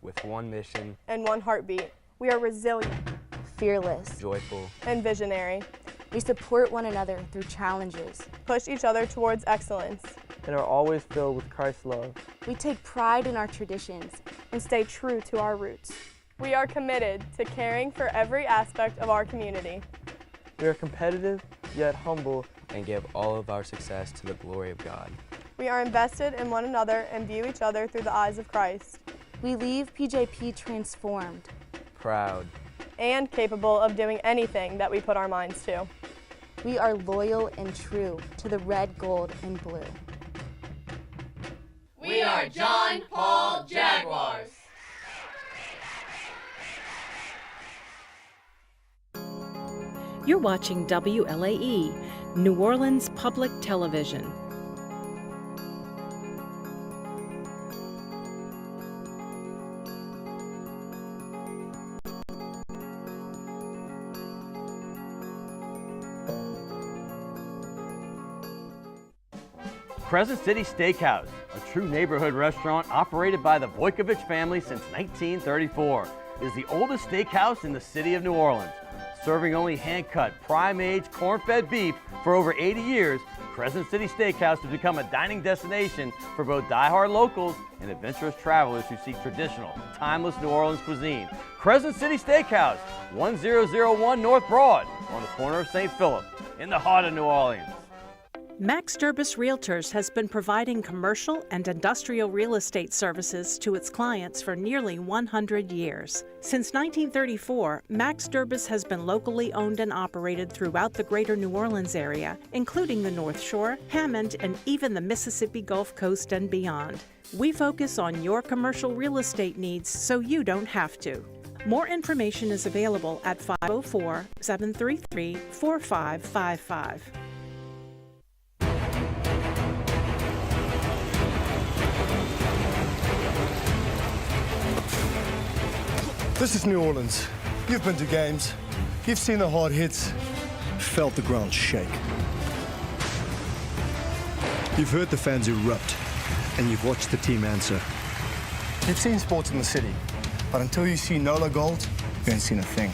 with one mission and one heartbeat. We are resilient, fearless, joyful, and visionary. We support one another through challenges, push each other towards excellence, and are always filled with Christ's love. We take pride in our traditions and stay true to our roots. We are committed to caring for every aspect of our community. We are competitive, yet humble, and give all of our success to the glory of God. We are invested in one another and view each other through the eyes of Christ. We leave PJP transformed, proud, and capable of doing anything that we put our minds to. We are loyal and true to the red, gold, and blue. We are John Paul Jaguars. You're watching WLAE, New Orleans Public Television. Crescent City Steakhouse, a true neighborhood restaurant operated by the Vojkovic family since 1934, is the oldest steakhouse in the city of New Orleans. Serving only hand-cut, prime-aged, corn-fed beef for over 80 years, Crescent City Steakhouse has become a dining destination for both die-hard locals and adventurous travelers who seek traditional, timeless New Orleans cuisine. Crescent City Steakhouse, 1001 North Broad, on the corner of St. Philip, in the heart of New Orleans. Max Durbus Realtors has been providing commercial and industrial real estate services to its clients for nearly 100 years. Since 1934, Max Durbus has been locally owned and operated throughout the greater New Orleans area, including the North Shore, Hammond, and even the Mississippi Gulf Coast and beyond. We focus on your commercial real estate needs so you don't have to. More information is available at 504-733-4555. This is New Orleans. You've been to games. You've seen the hard hits, felt the ground shake. You've heard the fans erupt, and you've watched the team answer. You've seen sports in the city, but until you see NOLA Gold, you ain't seen a thing.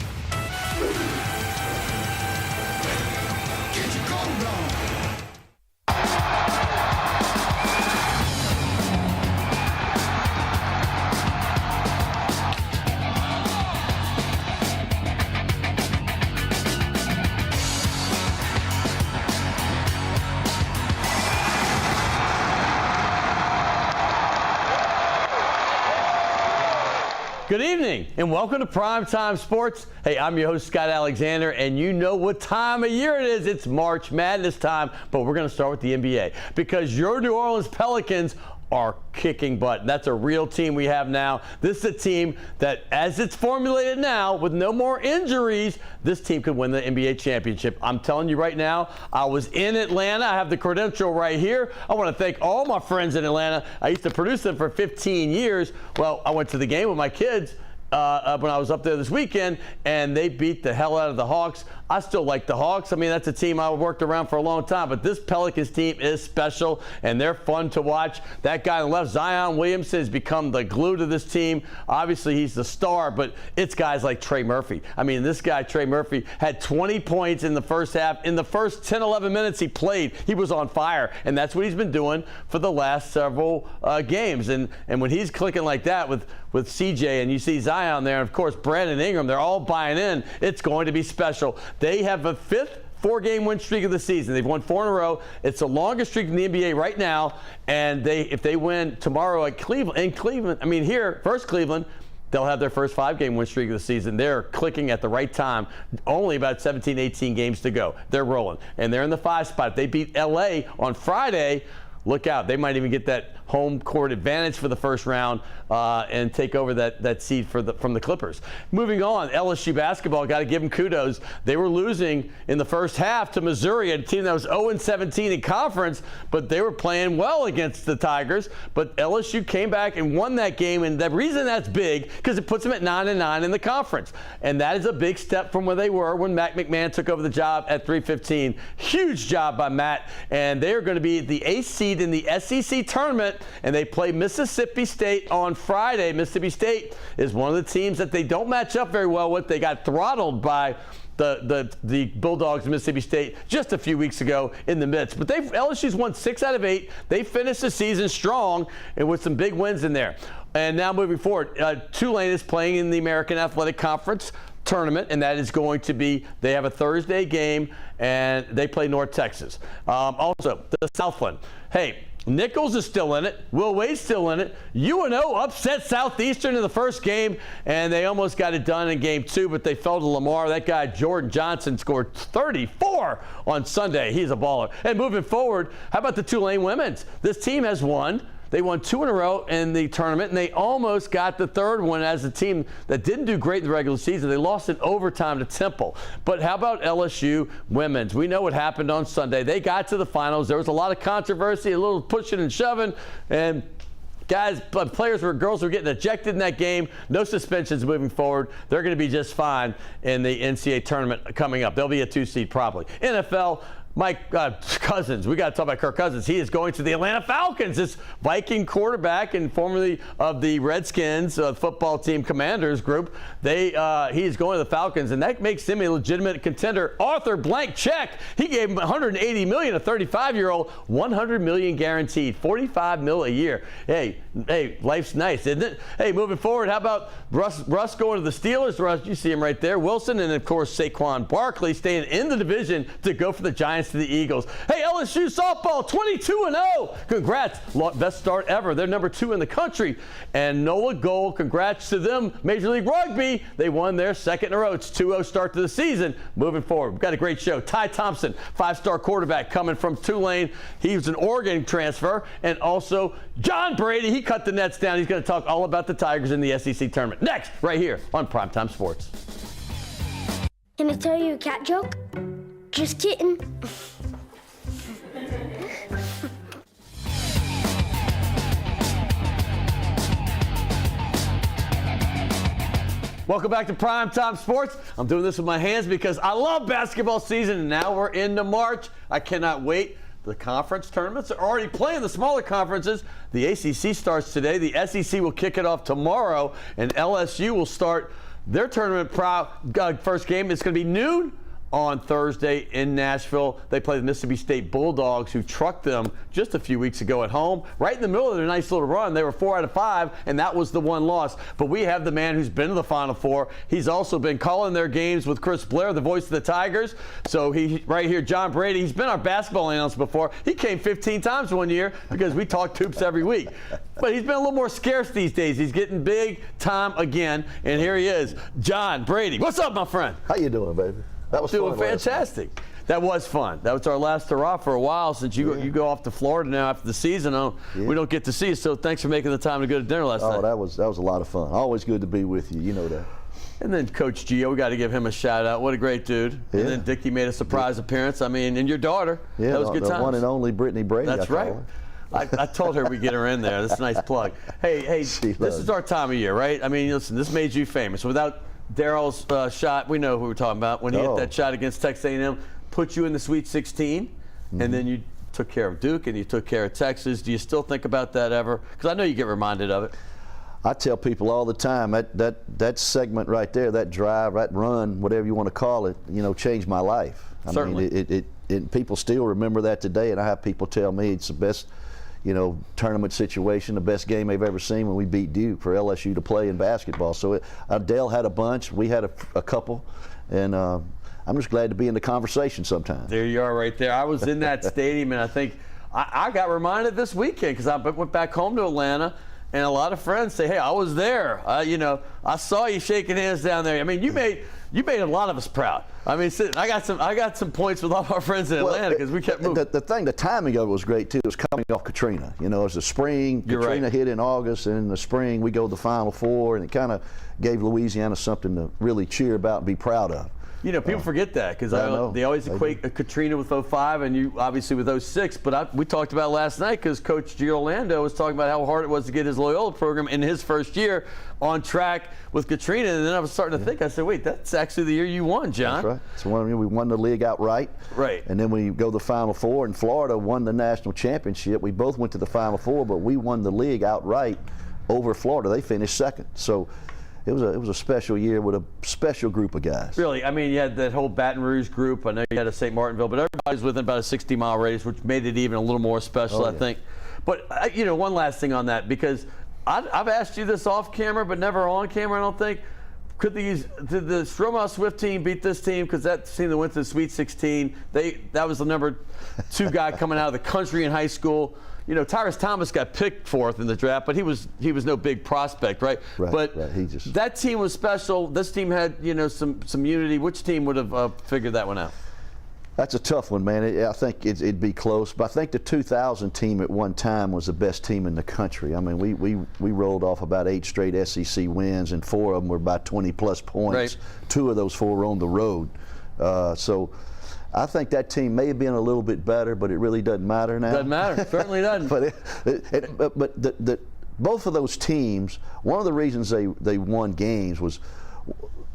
Good evening and welcome to Primetime Sports. Hey, I'm your host, Scott Alexander, and you know what time of year it is. It's March Madness time, but we're going to start with the NBA because your New Orleans Pelicans are kicking butt. That's a real team we have now. This is a team that, as it's formulated now, with no more injuries, this team could win the NBA championship. I'm telling you right now, I was in Atlanta. I have the credential right here. I want to thank all my friends in Atlanta. I used to produce them for 15 years. Well, I went to the game with my kids when I was up there this weekend, and they beat the hell out of the Hawks. I still like the Hawks. I mean, that's a team I worked around for a long time, but this Pelicans team is special, and they're fun to watch. That guy on the left, Zion Williamson, has become the glue to this team. Obviously, he's the star, but it's guys like Trey Murphy. I mean, this guy, Trey Murphy, had 20 points in the first half. In the first 10, 11 minutes he played, he was on fire, and that's what he's been doing for the last several games. And when he's clicking like that with CJ, and you see Zion there, and of course, Brandon Ingram, they're all buying in. It's going to be special. They have a fifth four-game win streak of the season. They've won 4 in a row. It's the longest streak in the NBA right now. And if they win tomorrow at Cleveland, first Cleveland, they'll have their first 5-game win streak of the season. They're clicking at the right time. Only about 17, 18 games to go. They're rolling. And they're in the 5 spot. If they beat LA on Friday, look out. They might even get that home court advantage for the first round and take over that seed from the Clippers. Moving on, LSU basketball, got to give them kudos. They were losing in the first half to Missouri, a team that was 0-17 in conference, but they were playing well against the Tigers. But LSU came back and won that game, and the reason that's big, because it puts them at 9-9 in the conference. And that is a big step from where they were when Matt McMahon took over the job at 3-15. Huge job by Matt, and they are going to be the 8th seed in the SEC tournament and they play Mississippi State on Friday. Mississippi State is one of the teams that they don't match up very well with. They got throttled by the Bulldogs of Mississippi State just a few weeks ago in the midst. But LSU's won 6 out of 8. They finished the season strong and with some big wins in there. And now moving forward, Tulane is playing in the American Athletic Conference tournament, and that is going to be, they have a Thursday game, and they play North Texas. Also, the Southland. Hey, Nichols is still in it. WLAE-'s still in it. UNO upset Southeastern in the first game, and they almost got it done in game 2, but they fell to Lamar. That guy, Jordan Johnson, scored 34 on Sunday. He's a baller. And moving forward, how about the Tulane women's? This team has won. They won 2 in a row in the tournament, and they almost got the 3rd one as a team that didn't do great in the regular season. They lost in overtime to Temple. But how about LSU women's? We know what happened on Sunday. They got to the finals. There was a lot of controversy, a little pushing and shoving, and girls were getting ejected in that game. No suspensions moving forward. They're going to be just fine in the NCAA tournament coming up. They'll be a 2 seed probably. NFL. Mike Cousins, we got to talk about Kirk Cousins. He is going to the Atlanta Falcons. This Viking quarterback and formerly of the Redskins football team Commanders group. He is going to the Falcons, and that makes him a legitimate contender. Arthur blank check. He gave him $180 million, a 35-year-old, $100 million guaranteed, $45 million a year. Hey, life's nice, isn't it? Hey, moving forward, how about Russ going to the Steelers? Russ, you see him right there. Wilson, and of course Saquon Barkley staying in the division to go for the Giants to the Eagles. Hey, LSU softball, 22-0. Congrats. Best start ever. They're number 2 in the country. And Nola Gold, congrats to them. Major League Rugby, they won their 2nd in a row. It's 2-0 start to the season. Moving forward, we've got a great show. Ty Thompson, 5-star quarterback coming from Tulane. He was an Oregon transfer. And also John Brady, he cut the nets down. He's going to talk all about the Tigers in the SEC tournament. Next, right here on Primetime Sports. Can I tell you a cat joke? Just kidding. Welcome back to Primetime Sports. I'm doing this with my hands because I love basketball season, and now we're into March. I cannot wait. The conference tournaments are already playing, the smaller conferences. The ACC starts today. The SEC will kick it off tomorrow, and LSU will start their tournament first game. It's going to be noon on Thursday in Nashville. They play the Mississippi State Bulldogs, who trucked them just a few weeks ago at home. Right in the middle of their nice little run, they were 4 out of 5, and that was the one loss. But we have the man who's been to the Final Four. He's also been calling their games with Chris Blair, the voice of the Tigers. So right here, John Brady, he's been our basketball analyst before. He came 15 times one year because we talk hoops every week. But he's been a little more scarce these days. He's getting big time again, and here he is, John Brady. What's up, my friend? How you doing, baby? That was doing fantastic. That was fun. That was our last hurrah for a while since you go off to Florida now after the season. We don't get to see you, so thanks for making the time to go to dinner last night. Oh, that was a lot of fun. Always good to be with you. You know that. And then Coach Gio, we got to give him a shout out. What a great dude. Yeah. And then Dickie made a surprise appearance. I mean, and your daughter. Yeah, that was good times. The one and only Brittany Brady. That's right. I told her we'd get her in there. That's a nice plug. Hey, this is our time of year, right? I mean, listen, this made you famous. Without Daryl's shot, we know who we're talking about. When he hit that shot against Texas A&M, put you in the Sweet 16, and then you took care of Duke and you took care of Texas. Do you still think about that ever? Because I know you get reminded of it. I tell people all the time that segment right there, that drive, that run, whatever you want to call it, changed my life. Certainly. I mean, it people still remember that today, and I have people tell me it's the best, tournament situation, the best game they've ever seen when we beat Duke for LSU to play in basketball. So Dale had a bunch, we had a couple, and I'm just glad to be in the conversation sometimes. There you are right there. I was in that stadium, and I think I got reminded this weekend because I went back home to Atlanta, and a lot of friends say, hey, I was there. I saw you shaking hands down there. I mean, you made a lot of us proud. I mean, I got some points with all our friends in Atlanta because we kept moving. The timing of it was great too. It was coming off Katrina. It was the spring. Katrina hit in August, and in the spring we go to the Final Four, and it kind of gave Louisiana something to really cheer about and be proud of. People forget that because they always equate Katrina with 05 and you obviously with 06. But we talked about it last night because Coach Gio Orlando was talking about how hard it was to get his Loyola program in his first year. on track with Katrina, and then I was starting to think, I said, wait, that's actually the year you won, John. That's right. So we won the league outright. Right. And then we go to the Final Four, and Florida won the national championship. We both went to the Final Four, but we won the league outright over Florida. They finished second. So it was a special year with a special group of guys. Really, I mean, you had that whole Baton Rouge group. I know you had a St. Martinville, but everybody's within about a 60-mile radius, which made it even a little more special, I think. But, you know, one last thing on that, because I've asked you this off camera, but never on camera, I don't think. Did the Stromae Swift team beat this team? Because that team that went to the Sweet 16, that was the number 2 guy coming out of the country in high school. You know, Tyrus Thomas got picked 4th in the draft, but he was no big prospect, right? But that team was special. This team had, you know, some unity. Which team would have figured that one out? That's a tough one, man. I think it'd be close, but I think the 2000 team at one time was the best team in the country. I mean, we rolled off about 8 straight SEC wins, and 4 of them were by 20-plus points. Right. 2 of those 4 were on the road. So I think that team may have been a little bit better, but it really doesn't matter now. Doesn't matter. Certainly doesn't. But both of those teams, one of the reasons they won games was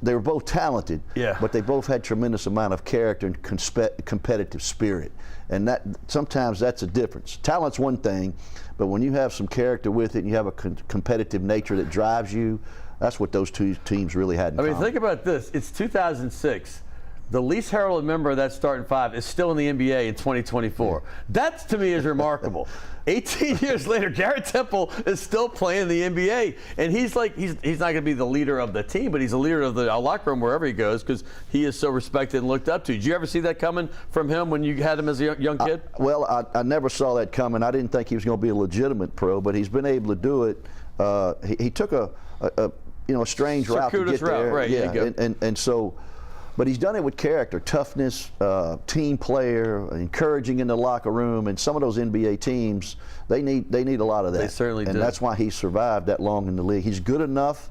they were both talented, but they both had tremendous amount of character and competitive spirit, and that sometimes that's a difference. Talent's one thing, but when you have some character with it and you have a competitive nature that drives you, that's what those 2 teams really had in common. I mean, think about this. It's 2006. The least heralded member of that starting 5 is still in the NBA in 2024. That, to me, is remarkable. 18 years later, Garrett Temple is still playing the NBA, and he's not going to be the leader of the team, but he's a leader of the locker room wherever he goes because he is so respected and looked up to. Did you ever see that coming from him when you had him as a young kid? I never saw that coming. I didn't think he was going to be a legitimate pro, but he's been able to do it. He took a strange route to get there. Right, yeah, and so. But he's done it with character, toughness, team player, encouraging in the locker room, and some of those NBA teams, they need a lot of that. They certainly do. And that's why he's survived that long in the league. He's good enough,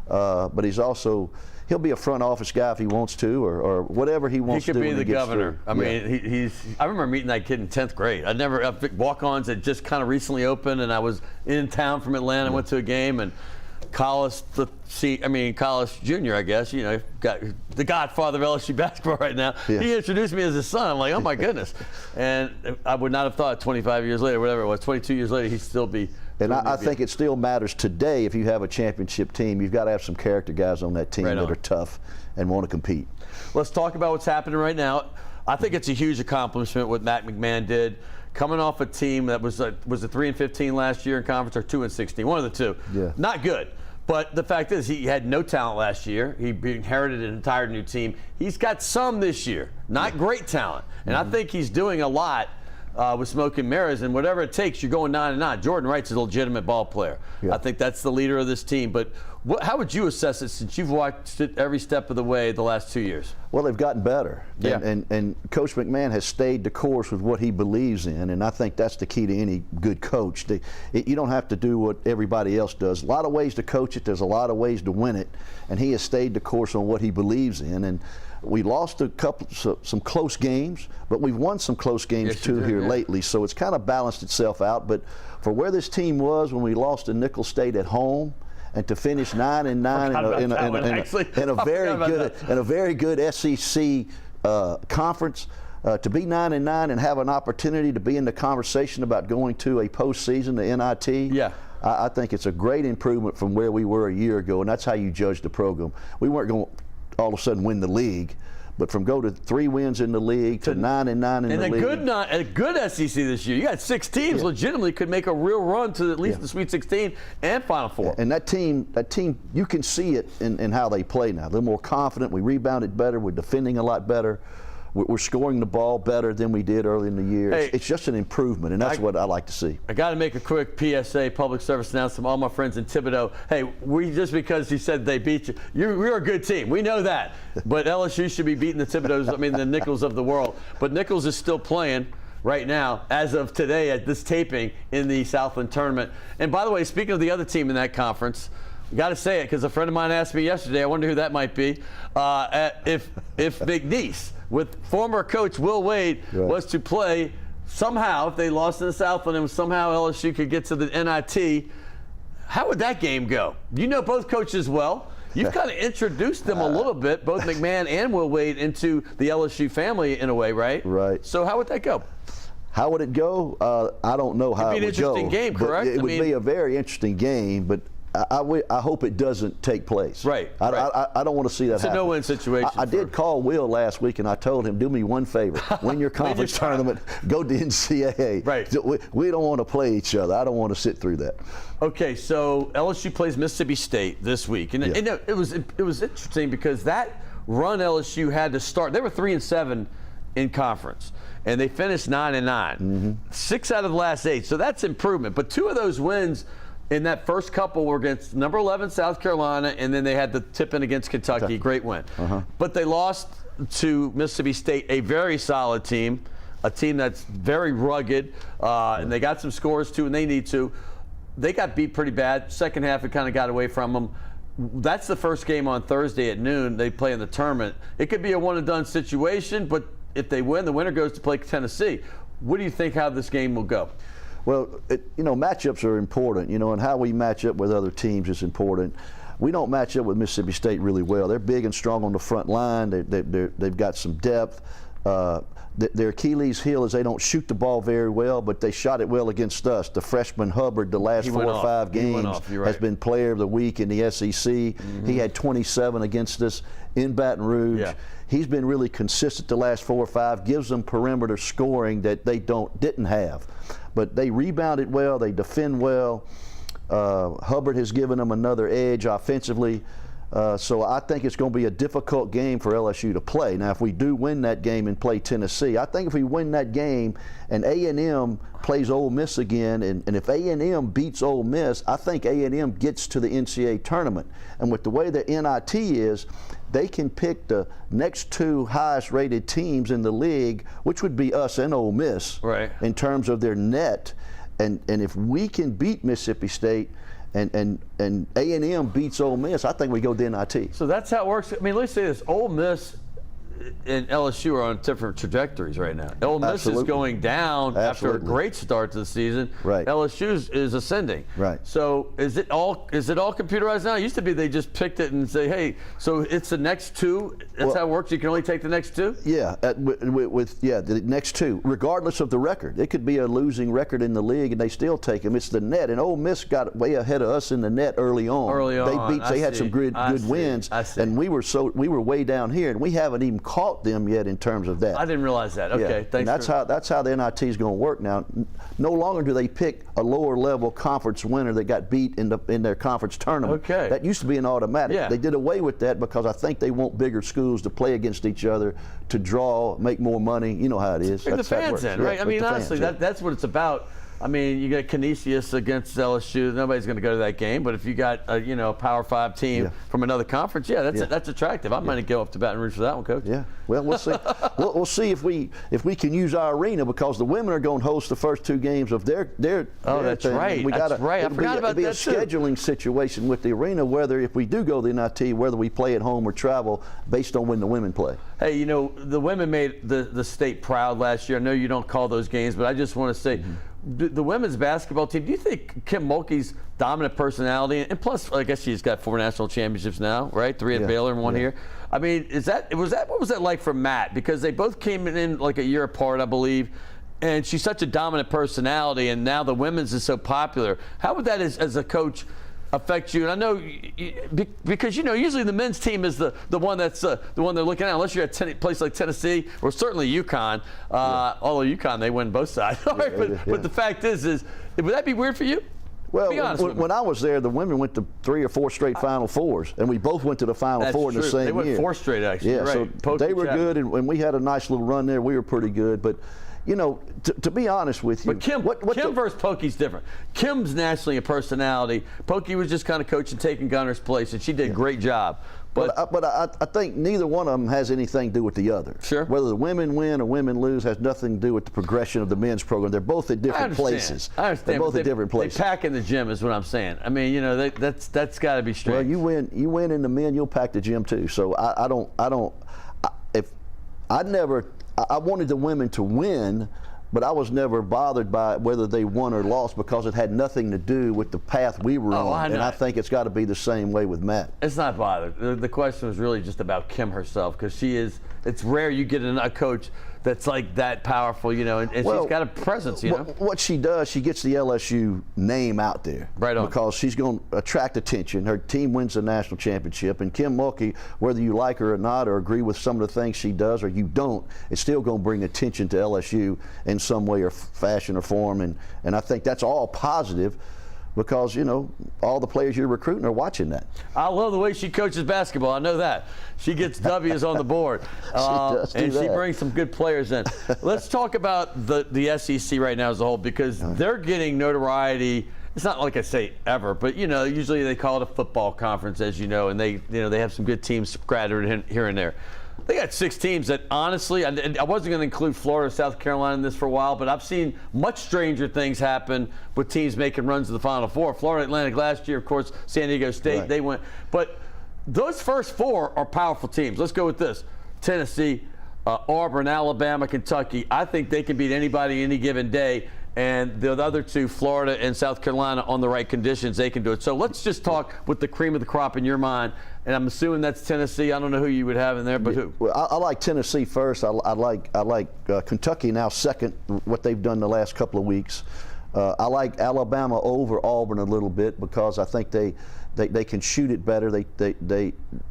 but he'll be a front office guy if he wants to, or whatever he wants to do. He could be the governor. I mean, I remember meeting that kid in 10th grade. Walk-ons had just kind of recently opened, and I was in town from Atlanta, went to a game, and Collis Jr., I guess, you know, got the godfather of LSU basketball right now. Yeah. He introduced me as his son. I'm like, oh my goodness. And I would not have thought 25 years later, whatever it was, 22 years later, he'd still be. And I think it still matters today if you have a championship team. You've got to have some character guys on that team that are tough and want to compete. Let's talk about what's happening right now. I think it's a huge accomplishment what Matt McMahon did. Coming off a team that was a 3-15 last year in conference, or 2-16, one of the two. Yeah. Not good. But the fact is, he had no talent last year. He inherited an entire new team. He's got some this year, not great talent. And I think he's doing a lot with smoke and mirrors, and whatever it takes, you're going 9-9. Jordan Wright's a legitimate ball player. Yeah. I think that's the leader of this team. But how would you assess it since you've watched it every step of the way the last 2 years? Well, they've gotten better. Yeah. And Coach McMahon has stayed the course with what he believes in, and I think that's the key to any good coach. You don't have to do what everybody else does. A lot of ways to coach it. There's a lot of ways to win it, and he has stayed the course on what he believes in. And we lost some close games, but we've won some close games too here lately, so it's kind of balanced itself out. But for where this team was when we lost to Nicholls State at home, and to finish 9-9 in a very good SEC conference, to be 9-9 and have an opportunity to be in the conversation about going to a postseason, the NIT. Yeah. I think it's a great improvement from where we were a year ago, and that's how you judge the program. We weren't going to all of a sudden win the league, but from go to 3 wins in the league to 9-9 in the league. And a good SEC this year. You got 6 teams legitimately could make a real run to at least the Sweet 16 and Final Four. And that team, you can see it in how they play now. They're more confident. We rebounded better. We're defending a lot better. We're scoring the ball better than we did early in the year. Hey, it's just an improvement, and that's what I like to see. I got to make a quick PSA, public service announcement to all my friends in Thibodaux. Hey, just because you said they beat you, you're a good team. We know that. But LSU should be beating the Thibodauxs, the Nicholls of the world. But Nicholls is still playing right now, as of today, at this taping, in the Southland tournament. And by the way, speaking of the other team in that conference, got to say it because a friend of mine asked me yesterday, I wonder who that might be, if McNeese, with former coach Will Wade, was to play somehow, if they lost in the Southland and somehow LSU could get to the NIT, How would that game go? You know both coaches well. You've kind of introduced them a little bit, both McMahon and Will Wade, into the LSU family in a way, right? Right. So how would that go? How would it go? I don't know how it would go. It'd be an interesting game, correct? It would be a very interesting game, but I hope it doesn't take place. Right. I don't want to see that happen. It's a no-win situation. I did call Will last week, and I told him, do me one favor. Win your conference tournament. Go to NCAA. Right. We don't want to play each other. I don't want to sit through that. Okay, so LSU plays Mississippi State this week. And it was interesting because that run LSU had to start. They were 3-7 in conference. And they finished 9-9. Mm-hmm. 6 out of the last 8. So that's improvement. But 2 of those wins in that first couple were against number 11 South Carolina, and then they had the tip-in against Kentucky. Great win. But they lost to Mississippi State, a very solid team, a team that's very rugged, and they got some scores too, and they need to. They got beat pretty bad. Second half, it kind of got away from them. That's the first game on Thursday at noon. They play in the tournament. It could be a one-and-done situation, but if they win, the winner goes to play Tennessee. What do you think how this game will go? Well, matchups are important, and how we match up with other teams is important. We don't match up with Mississippi State really well. They're big and strong on the front line. They've got some depth. Their Achilles heel is they don't shoot the ball very well, but they shot it well against us. The freshman Hubbard, the last 4 or 5 games, has been player of the week in the SEC. Mm-hmm. He had 27 against us in Baton Rouge. Yeah. He's been really consistent the last 4 or 5, gives them perimeter scoring that they didn't have. But they rebounded well, they defend well. Hubbard has given them another edge offensively. So I think it's going to be a difficult game for LSU to play. Now, if we do win that game and play Tennessee, I think if we win that game and A&M plays Ole Miss again, and if A&M beats Ole Miss, I think A&M gets to the NCAA tournament. And with the way the NIT is, they can pick the next 2 highest rated teams in the league, which would be us and Ole Miss, in terms of their net. And if we can beat Mississippi State, and A&M beats Ole Miss, I think we go to NIT. So that's how it works. I mean, let's say this: Ole Miss and LSU are on different trajectories right now. Ole Miss is going down after a great start to the season. Right. LSU is ascending. Right. So is it all computerized now? It used to be they just picked it and say, hey, so it's the next 2. That's how it works. You can only take the next 2. Yeah. The next 2, regardless of the record. It could be a losing record in the league, and they still take them. It's the net, and Ole Miss got way ahead of us in the net early on. They had some good wins, and we were way down here, and we haven't even caught them yet in terms of that. I didn't realize that. Okay, thanks. And that's how the NIT is going to work now. No longer do they pick a lower level conference winner that got beat in their conference tournament. Okay. That used to be an automatic. Yeah. They did away with that because I think they want bigger schools to play against each other, to draw, make more money. You know how it is. Bring the fans in, right? I mean, honestly, that's what it's about. I mean, you got Canisius against LSU. Nobody's going to go to that game. But if you got a Power 5 team from another conference, that's attractive. I might go up to Baton Rouge for that one, Coach. Yeah. Well, we'll see. we'll see if we can use our arena, because the women are going to host the first 2 games of their that's thing. Right. That's right. I forgot about that too. It'll be a scheduling situation with the arena, whether if we do go to the NIT, whether we play at home or travel, based on when the women play. Hey, the women made the state proud last year. I know you don't call those games, but I just want to say. The women's basketball team, do you think Kim Mulkey's dominant personality, and plus, I guess she's got 4 national championships now, right? 3 at Baylor and 1 here. I mean, what was that like for Matt? Because they both came in like a year apart, I believe, and she's such a dominant personality, and now the women's is so popular. How would that, as a coach, affect you? And I know because usually the men's team is the one that's the one they're looking at, unless you're at a place like Tennessee or certainly UConn. Although UConn, they win both sides. But the fact is would that be weird for you? Well, when I was there, the women went to 3 or 4 straight Final Fours, and we both went to the Final Four in the same year. They went 4 straight, actually. Yeah, so they were good, and we had a nice little run there. We were pretty good, but. To be honest with you. But Kim versus Pokey's different. Kim's nationally a personality. Pokey was just kind of coaching, taking Gunner's place, and she did a great job. But I think neither one of them has anything to do with the other. Sure. Whether the women win or women lose has nothing to do with the progression of the men's program. They're both at different places. I understand. They're both at different places. They pack in the gym is what I'm saying. I mean, that's got to be strange. Well, you win in the men, you'll pack the gym too. So I wanted the women to win, but I was never bothered by whether they won or lost because it had nothing to do with the path we were on. And I think it's got to be the same way with Matt. It's not bothered. The question was really just about Kim herself, because she is. It's rare you get a coach that's like that powerful, you know, and she's got a presence, you know. What she does, she gets the LSU name out there. Right on. Because she's going to attract attention. Her team wins the national championship, and Kim Mulkey, whether you like her or not, or agree with some of the things she does, or you don't, it's still going to bring attention to LSU in some way or fashion or form, and I think that's all positive. Because, you know, all the players you're recruiting are watching that. I love the way she coaches basketball. I know that. She gets W's on the board. She brings some good players in. Let's talk about the SEC right now as a whole, because they're getting notoriety. It's not like I say ever, but, you know, usually they call it a football conference, as you know, and they have some good teams scattered here and there. They got 6 teams that, honestly, I wasn't going to include Florida, South Carolina in this for a while, but I've seen much stranger things happen with teams making runs to the Final Four. Florida Atlantic last year, of course, San Diego State, they went. But those first 4 are powerful teams. Let's go with this. Tennessee, Auburn, Alabama, Kentucky. I think they can beat anybody any given day. And the other 2, Florida and South Carolina, on the right conditions, they can do it. So let's just talk with the cream of the crop in your mind. And I'm assuming that's Tennessee. I don't know who you would have in there, but who? Well, I like Tennessee first. I like Kentucky now second, what they've done the last couple of weeks. I like Alabama over Auburn a little bit because I think they can shoot it better.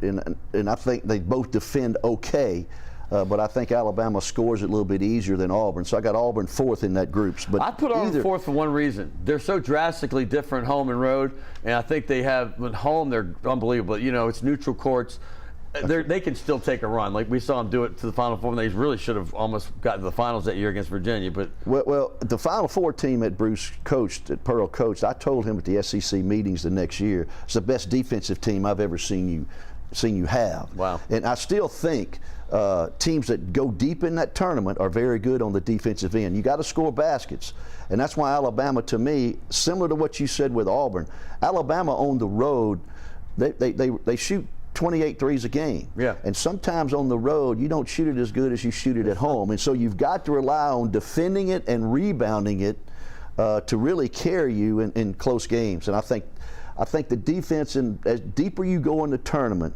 And I think they both defend okay. But I think Alabama scores it a little bit easier than Auburn. So I got Auburn 4th in that group. But I put Auburn 4th for one reason. They're so drastically different home and road. And I think they have, at home, they're unbelievable. You know, it's neutral courts. They can still take a run. Like we saw them do it to the Final Four, and they really should have almost gotten to the finals that year against Virginia. But well, the Final Four team that Bruce coached, that Pearl coached, I told him at the SEC meetings the next year, it's the best defensive team I've ever seen you have. Wow. And I still think teams that go deep in that tournament are very good on the defensive end. You got to score baskets. And that's why Alabama, to me, similar to what you said with Auburn, Alabama on the road, they shoot 28 threes a game. Yeah. And sometimes on the road, you don't shoot it as good as you shoot it at home. And so you've got to rely on defending it and rebounding it to really carry you in close games. And I think the defense, and as deeper you go in the tournament,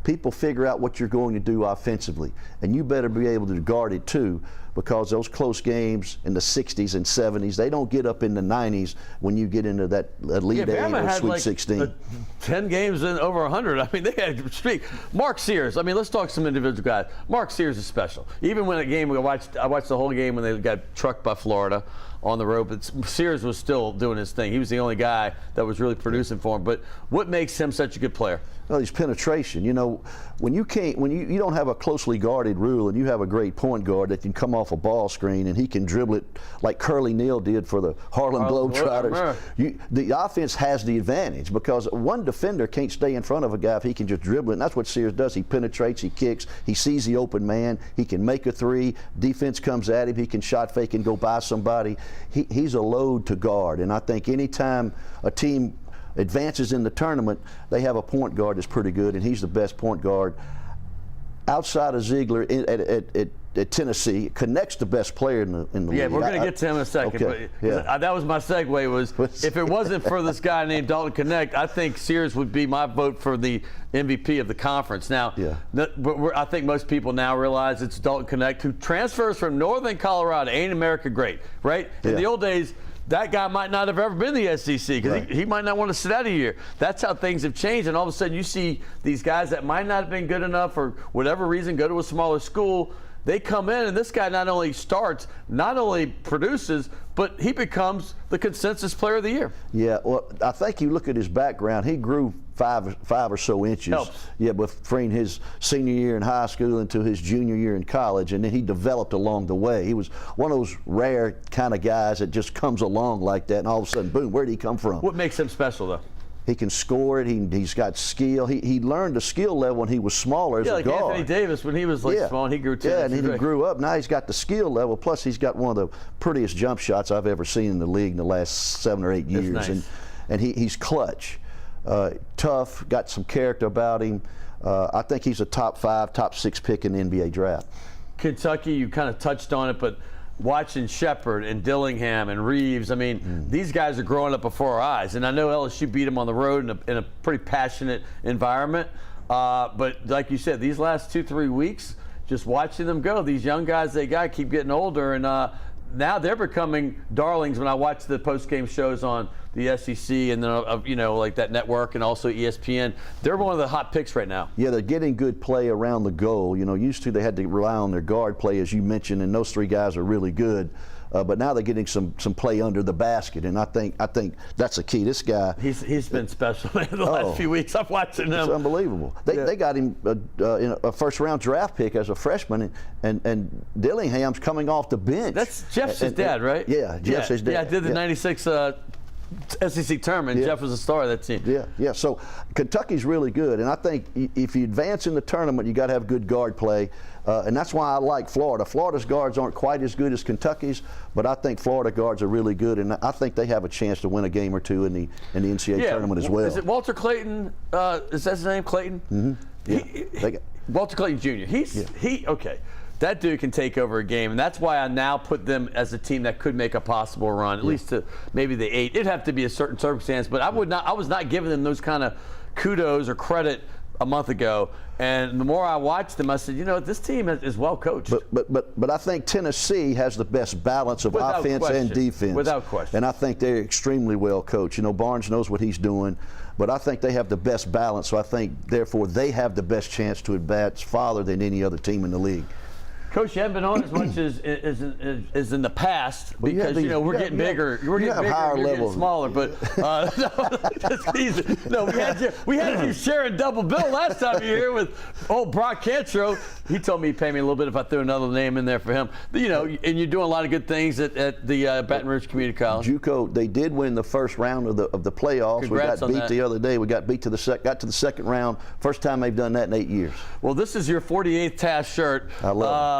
people figure out what you're going to do offensively, and you better be able to guard it too, because those close games in the 60s and 70s, they don't get up in the 90s when you get into that Elite 8 or Sweet 16. 10 games in over 100. I mean, they had a streak. Mark Sears. I mean, let's talk some individual guys. Mark Sears is special. Even when a game I watched the whole game when they got trucked by Florida on the road, but Sears was still doing his thing. He was the only guy that was really producing for him. But what makes him such a good player? Well, his penetration. You know, when you don't have a closely guarded rule, and you have a great point guard that can come off a ball screen and he can dribble it like Curly Neal did for the Harlem Globetrotters. The offense has the advantage because one defender can't stay in front of a guy if he can just dribble it. And that's what Sears does. He penetrates, he kicks, he sees the open man, he can make a three. Defense comes at him, he can shot fake and go by somebody. He's a load to guard, and I think anytime a team advances in the tournament, they have a point guard that's pretty good, and he's the best point guard outside of Ziegler at Tennessee. Connects the best player in the league. Yeah, we're going to get to him in a second. Okay, but that was my segue. Was if it wasn't for this guy named Dalton Connect, I think Sears would be my vote for the MVP of the conference. Now, but I think most people now realize it's Dalton Connect, who transfers from Northern Colorado. Ain't America great, right? In the old days, that guy might not have ever been the SEC because he might not want to sit out a year. That's how things have changed, and all of a sudden you see these guys that might not have been good enough for whatever reason go to a smaller school. They come in, and this guy not only starts, not only produces, but he becomes the consensus player of the year. Yeah, well, I think you look at his background. He grew five or so inches. Helps. Yeah, between his senior year in high school into his junior year in college, and then he developed along the way. He was one of those rare kind of guys that just comes along like that, and all of a sudden, boom, where did he come from? What makes him special, though? He can score it. He's got skill. He learned the skill level when he was smaller as a guard. Yeah, like Anthony Davis when he was small and he grew 10 inches. And he grew up. Now he's got the skill level. Plus he's got one of the prettiest jump shots I've ever seen in the league in the last 7 or 8 years. That's nice. And he's clutch, tough, got some character about him. I think he's a top 5, top 6 pick in the NBA draft. Kentucky, you kind of touched on it, but watching Shepard and Dillingham and Reeves, I mean, these guys are growing up before our eyes. And I know LSU beat them on the road in a pretty passionate environment. But like you said, these last 2-3 weeks, just watching them go, these young guys they got keep getting older. And now they're becoming darlings when I watch the post-game shows on the SEC and then, you know, like that network and also ESPN. They're one of the hot picks right now. Yeah, they're getting good play around the goal. You know, used to they had to rely on their guard play, as you mentioned, and those three guys are really good. But now they're getting some play under the basket, and I think that's a key. This guy, he's been special in the last few weeks. I'm watching him. It's unbelievable. They got him in a first-round draft pick as a freshman, and Dillingham's coming off the bench. That's Jeff's his dad, right? Yeah, Jeff's his dad. Yeah, I did the '96 SEC tournament. Jeff was the star of that team. Yeah. So Kentucky's really good, and I think if you advance in the tournament, you got to have good guard play, and that's why I like Florida. Florida's guards aren't quite as good as Kentucky's, but I think Florida guards are really good, and I think they have a chance to win a game or two in the NCAA tournament as well. Is it Walter Clayton? Is that his name, Clayton? Mm-hmm. Yeah. Walter Clayton Jr. Okay. That dude can take over a game, and that's why I now put them as a team that could make a possible run, at least to maybe the 8. It'd have to be a certain circumstance, but I was not giving them those kind of kudos or credit a month ago. And the more I watched them, I said, you know, this team is well coached. But I think Tennessee has the best balance of offense and defense. Without question. And I think they're extremely well coached. You know, Barnes knows what he's doing, but I think they have the best balance. So I think, therefore, they have the best chance to advance farther than any other team in the league. Coach, you haven't been on as much as in the past because we're getting bigger. We're getting bigger. You're getting smaller, but we had you sharing double bill last time you were here with old Brock Cantro. He told me he'd pay me a little bit if I threw another name in there for him. You know, and you're doing a lot of good things at the Baton Rouge Community College. JUCO, they did win the first round of the playoffs. Congrats we got beat the other day. We got beat to the second round. First time they've done that in 8 years. Well, this is your 48th task shirt. I love it.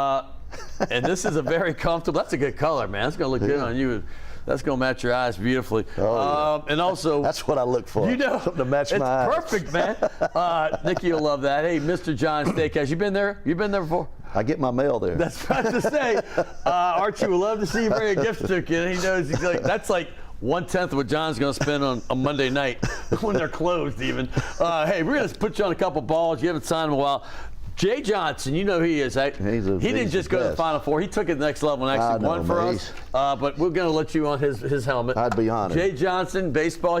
And this is a very comfortable. That's a good color, man. It's gonna look good on you. That's gonna match your eyes beautifully. And also, that's what I look for. You know, something to match my eyes. Perfect, man. Nikki, you'll love that. Hey, Mr. John Steakhouse, you been there? You been there before? I get my mail there. That's right to say. Archie would love to see you bring a gift certificate. He knows he's like that's like 1/10 of what John's going to spend on a Monday night when they're closed. Even. Hey, we're gonna put you on a couple balls. You haven't signed in a while. Jay Johnson, you know who he is. He didn't just go to the Final Four. He took it to the next level and actually won for us. But we're going to let you on his helmet. I'd be honored. Jay Johnson, baseball.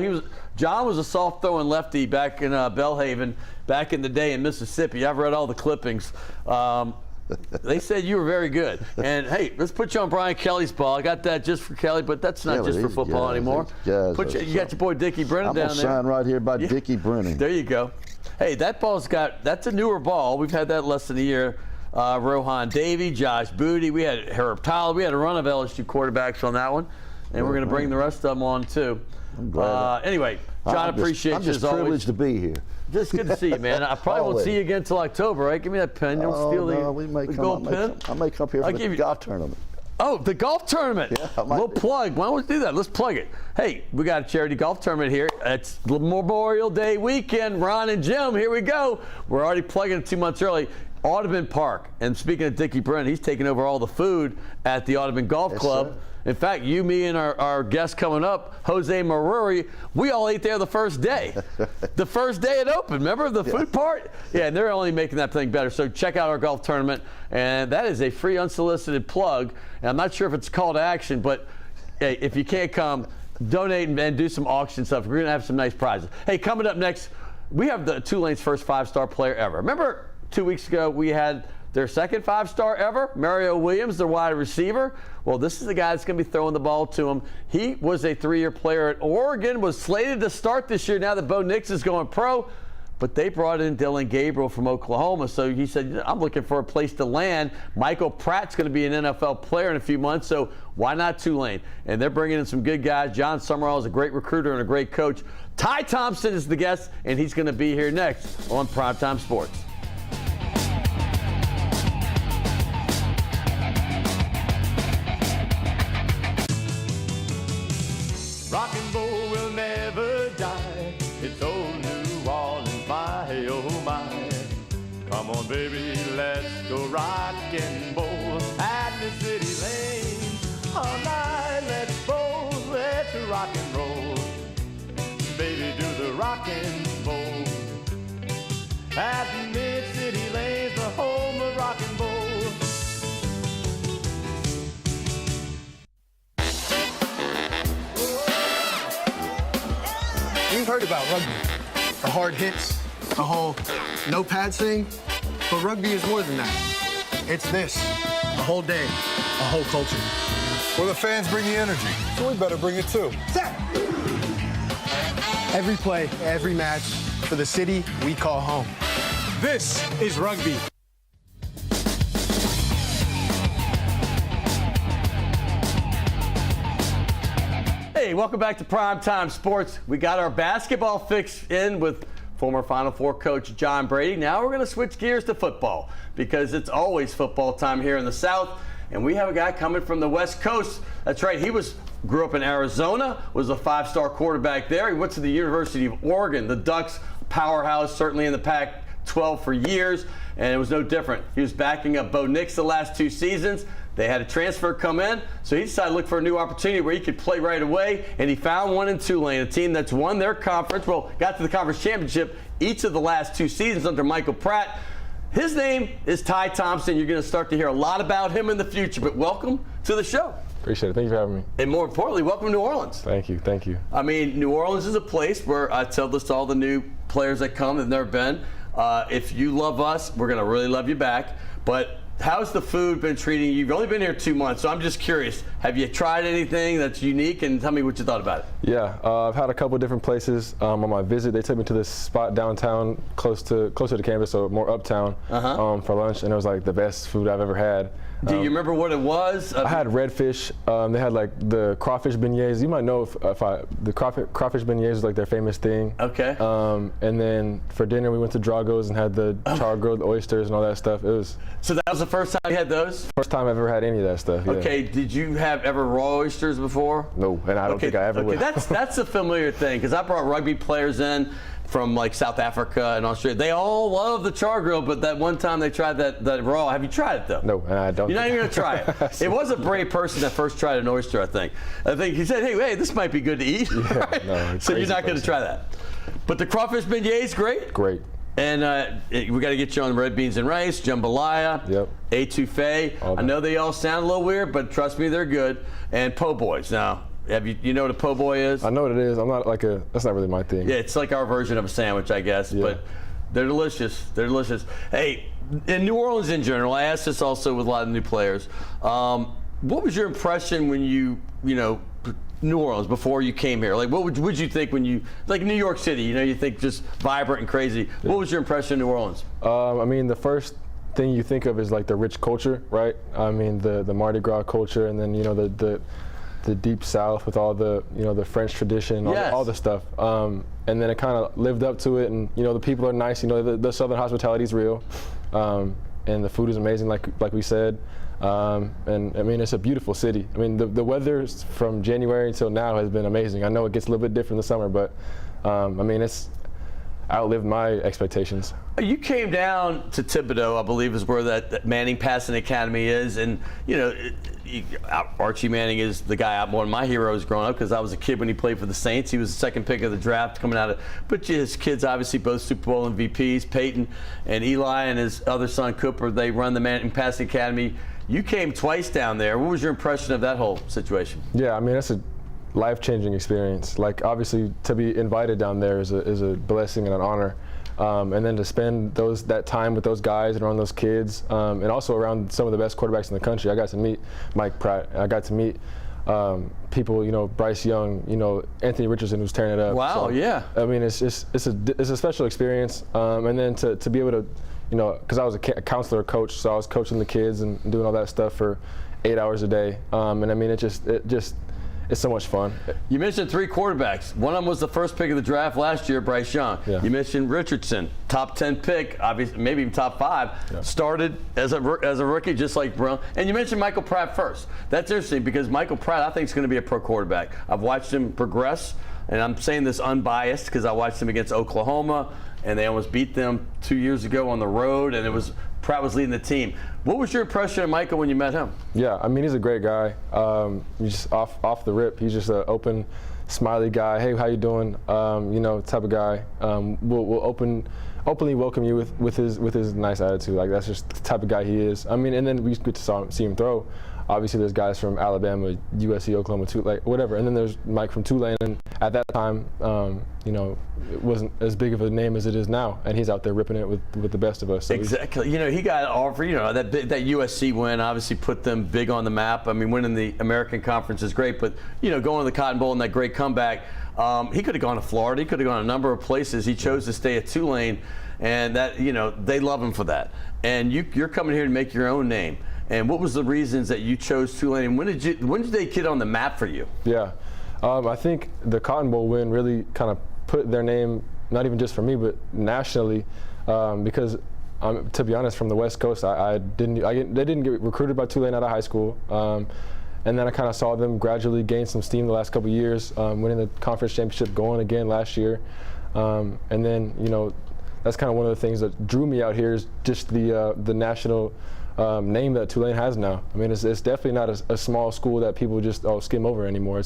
John was a soft throwing lefty back in Belhaven back in the day in Mississippi. I've read all the clippings. They said you were very good. And, hey, let's put you on Brian Kelly's ball. I got that just for Kelly, but that's not just for football anymore. You got your boy Dickie Brennan down there. I'm going to sign right here by Dickie Brennan. There you go. Hey, that's a newer ball. We've had that less than a year. Rohan Davey, Josh Booty. We had Herb Tyler. We had a run of LSU quarterbacks on that one. And we're going to bring the rest of them on, too. I'm glad. Anyway, John, appreciate you as always. I'm just privileged to be here. Just good to see you, man. I probably won't see you again until October, right? Give me that pen. Don't steal the gold pen. I may come here for the golf tournament. Oh, the golf tournament. Yeah, we'll plug. Why don't we do that? Let's plug it. Hey, we got a charity golf tournament here. It's Memorial Day weekend. Ron and Jim, here we go. We're already plugging it 2 months early. Audubon Park. And speaking of Dickie Brennan, he's taking over all the food at the Audubon Golf Club. Sir. In fact, you, me, and our guest coming up, Jose Maruri, we all ate there the first day. The first day it opened. Remember the food part? Yeah, and they're only making that thing better. So check out our golf tournament. And that is a free, unsolicited plug. And I'm not sure if it's a call to action, but hey, if you can't come, donate and do some auction stuff. We're going to have some nice prizes. Hey, coming up next, we have the Tulane's first 5-star player ever. Remember 2 weeks ago we had their second 5-star ever, Mario Williams, their wide receiver. Well, this is the guy that's going to be throwing the ball to him. He was a 3-year player at Oregon, was slated to start this year now that Bo Nix is going pro. But they brought in Dylan Gabriel from Oklahoma. So he said, I'm looking for a place to land. Michael Pratt's going to be an NFL player in a few months, so why not Tulane? And they're bringing in some good guys. John Summerall is a great recruiter and a great coach. Ty Thompson is the guest, and he's going to be here next on Primetime Sports. Rock and roll will never die. It's old New Orleans, my oh my. Come on, baby, let's go rock and roll at the city lane. All night, let's rock and roll. Baby, do the rock and roll. At Mid-City Lanes, the home of rock and roll. You've heard about rugby, the hard hits, the whole no pads thing, but rugby is more than that. It's this, a whole day, a whole culture. Well, the fans bring the energy, so we better bring it too. Every play, every match, for the city we call home. This is rugby. Hey, welcome back to Primetime Sports. We got our basketball fix in with former Final Four coach John Brady. Now we're going to switch gears to football because it's always football time here in the South. And we have a guy coming from the West Coast. That's right. He grew up in Arizona, was a 5-star quarterback there. He went to the University of Oregon, the Ducks powerhouse, certainly in the Pac-12 for years, and it was no different. He was backing up Bo Nix the last 2 seasons. They had a transfer come in, so he decided to look for a new opportunity where he could play right away, and he found one in Tulane, a team that's won their conference, got to the conference championship each of the last 2 seasons under Michael Pratt. His name is Ty Thompson. You're going to start to hear a lot about him in the future, but welcome to the show. Appreciate it. Thank you for having me. And more importantly, welcome to New Orleans. Thank you. Thank you. I mean, New Orleans is a place where I tell this to all the new players that come that have never been. If you love us, we're going to really love you back. But how's the food been treating you? You've only been here 2 months, so I'm just curious. Have you tried anything that's unique? And tell me what you thought about it. Yeah, I've had a couple different places on my visit. They took me to this spot downtown, closer to campus, so more uptown, for lunch, and it was like the best food I've ever had. Do you remember what it was? I had redfish. They had like the crawfish beignets. You might know if the crawfish beignets is like their famous thing. Okay. And then for dinner we went to Drago's and had the char-grilled oysters and all that stuff. It was. So that was the first time you had those? First time I've ever had any of that stuff. Yeah. Okay. Did you have ever raw oysters before? No, and I don't think I ever would. That's a familiar thing because I brought rugby players in from like South Africa and Australia. They all love the char grill, but that one time they tried that raw. Have you tried it though? No, and I don't. You're not even gonna try it. It was a brave person that first tried an oyster, I think. He said, hey, this might be good to eat. Yeah, right? No, so you're not gonna try that. But the crawfish beignets, great. Great. And we got to get you on red beans and rice, jambalaya, etouffee. I know they all sound a little weird, but trust me, they're good. And po' boys. Now, you know what a po' boy is? I know what it is. I'm not that's not really my thing. Yeah, it's like our version of a sandwich, I guess. Yeah. But they're delicious. They're delicious. Hey, in New Orleans in general, I asked this also with a lot of new players. What was your impression when you New Orleans before you came here? Like, what would you think when you, like New York City, you think just vibrant and crazy. Yeah. What was your impression of New Orleans? I mean, the first thing you think of is like the rich culture, right? I mean, the Mardi Gras culture, and then, the deep South with all the, the French tradition, all the stuff. And then it kind of lived up to it, and, the people are nice, the Southern hospitality is real. And the food is amazing, like we said. And I mean, it's a beautiful city. I mean, the weather from January until now has been amazing. I know it gets a little bit different in the summer, but I mean, it's outlived my expectations. You came down to Thibodeau, I believe, is where that Manning Passing Academy is, and Archie Manning is the guy, one of my heroes growing up because I was a kid when he played for the Saints. He was the second pick of the draft coming out of. But his kids, obviously, both Super Bowl MVPs, Peyton and Eli, and his other son Cooper. They run the Manning Passing Academy. You came twice down there. What was your impression of that whole situation? Yeah, I mean, that's a life-changing experience. Like, obviously, to be invited down there is a blessing and an honor. And then to spend that time with those guys and around those kids, and also around some of the best quarterbacks in the country. I got to meet Mike Pratt. I got to meet people, Bryce Young, Anthony Richardson, who's tearing it up. Wow, so, yeah. I mean, it's a special experience. And then to be able to, because I was a counselor coach, so I was coaching the kids and doing all that stuff for 8 hours a day. And I mean, it's so much fun. You mentioned 3 quarterbacks. One of them was the first pick of the draft last year, Bryce Young. Yeah. You mentioned Richardson, top 10 pick, obviously maybe even top 5. Yeah. Started as a rookie, just like Brown. And you mentioned Michael Pratt first. That's interesting because Michael Pratt, I think, is going to be a pro quarterback. I've watched him progress, and I'm saying this unbiased because I watched him against Oklahoma, and they almost beat them 2 years ago on the road, and it was Pratt was leading the team. What was your impression of Michael when you met him? Yeah, I mean, he's a great guy. He's just off the rip. He's just an open, smiley guy. Hey, how you doing? You know, type of guy. Will openly welcome you with his nice attitude. Like, that's just the type of guy he is. I mean, and then we get to see him throw. Obviously, there's guys from Alabama, USC, Oklahoma, like whatever. And then there's Mike from Tulane. And at that time, you know, it wasn't as big of a name as it is now. And he's out there ripping it with the best of us. So exactly. You know, he got offered. You know, that USC win obviously put them big on the map. I mean, winning the American Conference is great, but you know, going to the Cotton Bowl and that great comeback, he could have gone to Florida. He could have gone a number of places. He chose to stay at Tulane, and that, you know, they love him for that. And you're coming here to make your own name. And what was the reasons that you chose Tulane? And when did they get on the map for you? Yeah, I think the Cotton Bowl win really kind of put their name, not even just for me, but nationally, because to be honest, from the West Coast, they didn't get recruited by Tulane out of high school, and then I kind of saw them gradually gain some steam the last couple of years, winning the conference championship, going again last year, and then, you know, that's kind of one of the things that drew me out here is just the national name that Tulane has now. I mean, it's definitely not a small school that people just skim over anymore.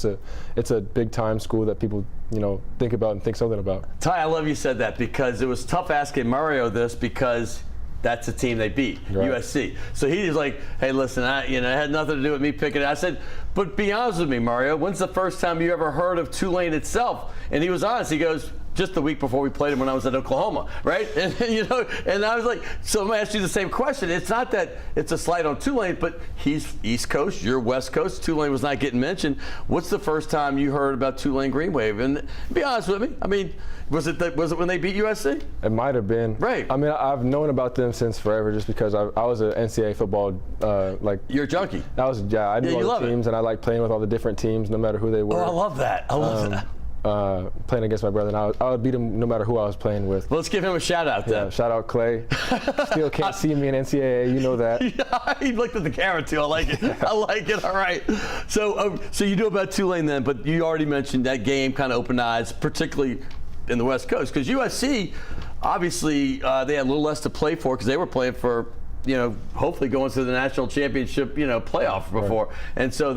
It's a big time school that people, you know, think about and think something about. Ty, I love you said that, because it was tough asking Mario this, because that's the team they beat, right. USC. So he was like, hey, listen, it had nothing to do with me picking it. I said, but be honest with me, Mario, when's the first time you ever heard of Tulane itself? And he was honest. He goes, just the week before we played him when I was at Oklahoma, right? And you know, and I was like, so I'm gonna ask you the same question. It's not that it's a slight on Tulane, but he's East Coast, you're West Coast. Tulane was not getting mentioned. What's the first time you heard about Tulane Green Wave? And be honest with me, I mean, was it when they beat USC? It might have been. Right. I mean, I've known about them since forever, just because I was an NCAA football like. You're a junkie. I knew all the teams, and I like playing with all the different teams, no matter who they were. Oh, I love that. I love that. Playing against my brother, and I would beat him no matter who I was playing with. Well, let's give him a shout out then. Yeah, shout out Clay. Still can't see me in NCAA, you know that. Yeah, he looked at the camera too. I like it. I like it. All right. So you knew about Tulane then, but you already mentioned that game kind of opened eyes, particularly in the West Coast, because USC, obviously, they had a little less to play for because they were playing for, you know, hopefully going to the national championship, you know, playoff before. Right. And so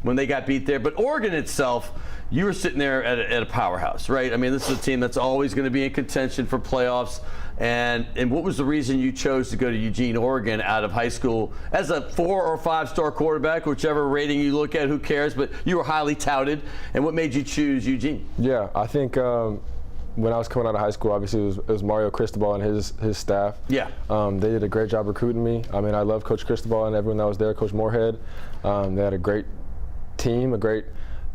when they got beat there, but Oregon itself, you were sitting there at a powerhouse, right? I mean, this is a team that's always going to be in contention for playoffs. And what was the reason you chose to go to Eugene, Oregon out of high school as a 4 or 5 star quarterback, whichever rating you look at, who cares? But you were highly touted. And what made you choose Eugene? Yeah, I think when I was coming out of high school, obviously it was Mario Cristobal and his staff. Yeah. They did a great job recruiting me. I mean, I love Coach Cristobal and everyone that was there, Coach Moorhead. They had a great team, a great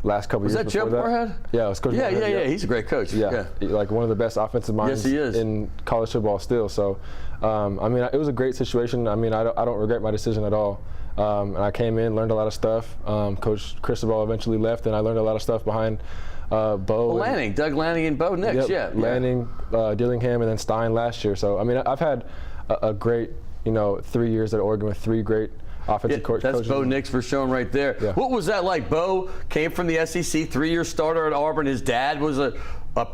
last couple years. Was that Chip Moorhead? Yeah, it was Coach Moorhead. Yeah. He's a great coach. Yeah, like one of the best offensive minds in college football still. So, I mean, it was a great situation. I mean, I don't regret my decision at all. And I came in, learned a lot of stuff. Coach Cristobal eventually left, and I learned a lot of stuff behind Bo. Lanning, Doug Lanning and Bo Nix, Lanning, Dillingham, and then Stein last year. So, I mean, I've had a great, 3 years at Oregon with 3 great offensive coaches. That's Bo Nix for showing right there. Yeah. What was that like? Bo came from the SEC, 3-year starter at Auburn. His dad was a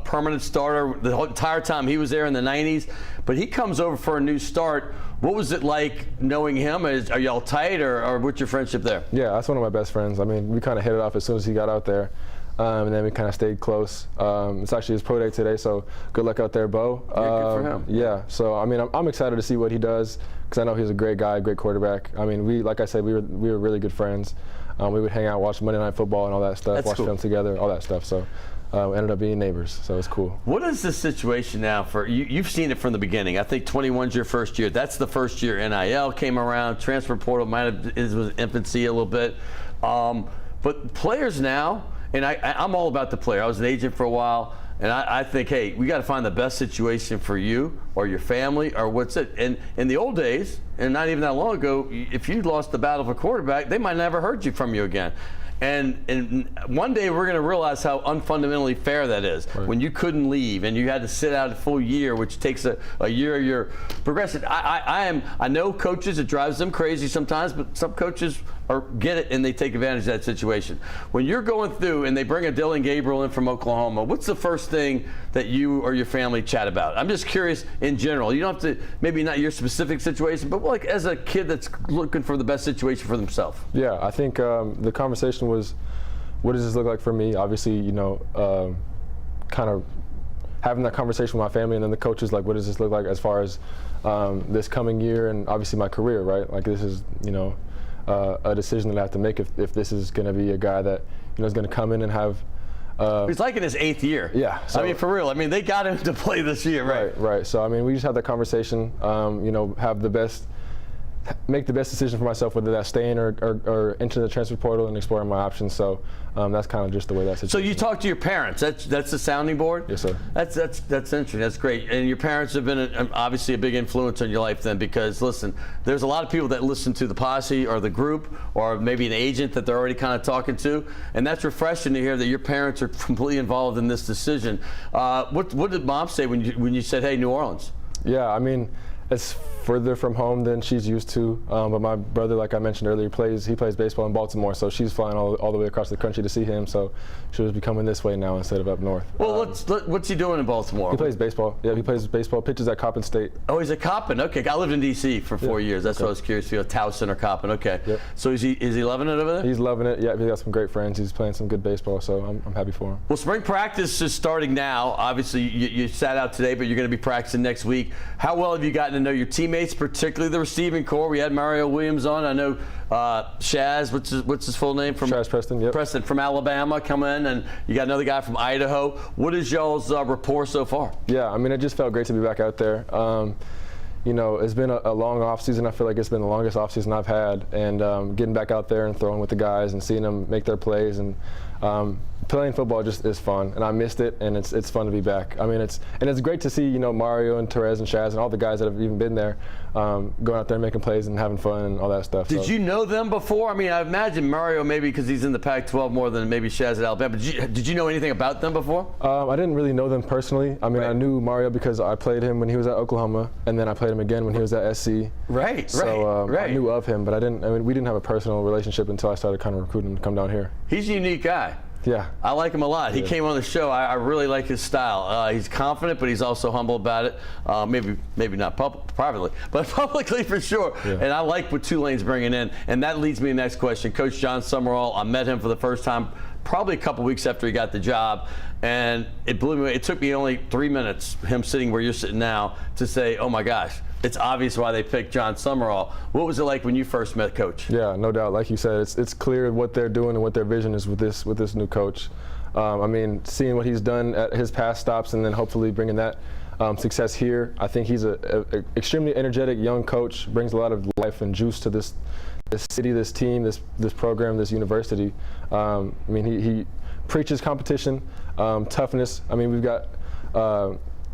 permanent starter the whole entire time he was there in the 90s. But he comes over for a new start. What was it like knowing him? Are y'all tight, or what's your friendship there? Yeah, that's one of my best friends. I mean, we kind of hit it off as soon as he got out there. And then we kind of stayed close. It's actually his pro day today, so good luck out there, Bo. Yeah, good for him. Yeah, so I mean, I'm excited to see what he does, because I know he's a great guy, great quarterback. I mean, like I said, we were really good friends. We would hang out, watch Monday Night Football and all that stuff, watch film together, all that stuff. So we ended up being neighbors, so it's cool. What is the situation now for you? You've seen it from the beginning. I think 21's your first year. That's the first year NIL came around. Transfer portal was infancy a little bit, but players now. And I'm all about the player. I was an agent for a while, and I think, hey, we got to find the best situation for you or your family or what's it. And in the old days, and not even that long ago, if you lost the battle for quarterback, they might never heard from you again. And one day we're going to realize how unfundamentally fair that is. Right. When you couldn't leave and you had to sit out a full year, which takes a year of your progression. I know coaches, it drives them crazy sometimes, but some coaches get it and they take advantage of that situation. When you're going through and they bring a Dylan Gabriel in from Oklahoma, what's the first thing that you or your family chat about? I'm just curious in general. You don't have to, maybe not your specific situation, but like as a kid that's looking for the best situation for themselves. Yeah, I think the conversation was, what does this look like for me? Obviously, kind of having that conversation with my family, and then the coaches, like, what does this look like as far as this coming year and obviously my career, right? Like, this is, a decision that I have to make if this is going to be a guy that, is going to come in and have. He's like in his 8th year. Yeah. So, I mean, for real. I mean, they got him to play this year, right? Right. So, I mean, we just had that conversation, make the best decision for myself, whether that's staying or entering the transfer portal and exploring my options. So that's kind of just the way that's. So you talk to your parents. That's the sounding board. Yes, sir. That's interesting. That's great. And your parents have been obviously a big influence on your life then, because listen, there's a lot of people that listen to the posse or the group or maybe an agent that they're already kind of talking to, and that's refreshing to hear that your parents are completely involved in this decision. What did Mom say when you said, hey, New Orleans? Yeah, I mean, it's further from home than she's used to, but my brother, like I mentioned earlier, he plays baseball in Baltimore, so she's flying all the way across the country to see him, so she'll be coming this way now instead of up north. Well, what's he doing in Baltimore? He plays baseball. Yeah, he plays baseball, pitches at Coppin State. Oh, he's at Coppin. Okay, I lived in D.C. for 4 years. That's what I was curious to Towson or Coppin. Okay. Yep. So is he loving it over there? He's loving it. Yeah, he got some great friends. He's playing some good baseball, so I'm happy for him. Well, spring practice is starting now. Obviously, you sat out today, but you're going to be practicing next week. How well have you gotten to know your teammates, particularly the receiving core? We had Mario Williams on. I know Shaz, what's his full name? Shaz Preston, yep. Preston from Alabama come in, and you got another guy from Idaho. What is y'all's rapport so far? Yeah, I mean, it just felt great to be back out there. It's been a long offseason. I feel like it's been the longest offseason I've had, and getting back out there and throwing with the guys and seeing them make their plays and playing football just is fun, and I missed it, and it's fun to be back. I mean, it's great to see Mario and Therese and Shaz and all the guys that have even been there going out there and making plays and having fun and all that stuff. Did you know them before? I mean, I imagine Mario maybe because he's in the Pac-12 more than maybe Shaz at Alabama. Did you know anything about them before? I didn't really know them personally. I mean, right. I knew Mario because I played him when he was at Oklahoma, and then I played him again when he was at SC. Right. So I knew of him, but we didn't have a personal relationship until I started kind of recruiting him to come down here. He's a unique guy. Yeah. I like him a lot. He came on the show. I really like his style. He's confident, but he's also humble about it. Maybe not privately, but publicly for sure. Yeah. And I like what Tulane's bringing in. And that leads me to the next question. Coach John Summerall, I met him for the first time probably a couple weeks after he got the job, and it blew me away. It took me only 3 minutes, him sitting where you're sitting now, to say, oh my gosh, it's obvious why they picked John Summerall. What was it like when you first met Coach? Yeah, no doubt. Like you said, it's clear what they're doing and what their vision is with this new coach. I mean, seeing what he's done at his past stops and then hopefully bringing that success here. I think he's a extremely energetic young coach, brings a lot of life and juice to this city, this team, this program, this university. I mean, he preaches competition, toughness. I mean, we've got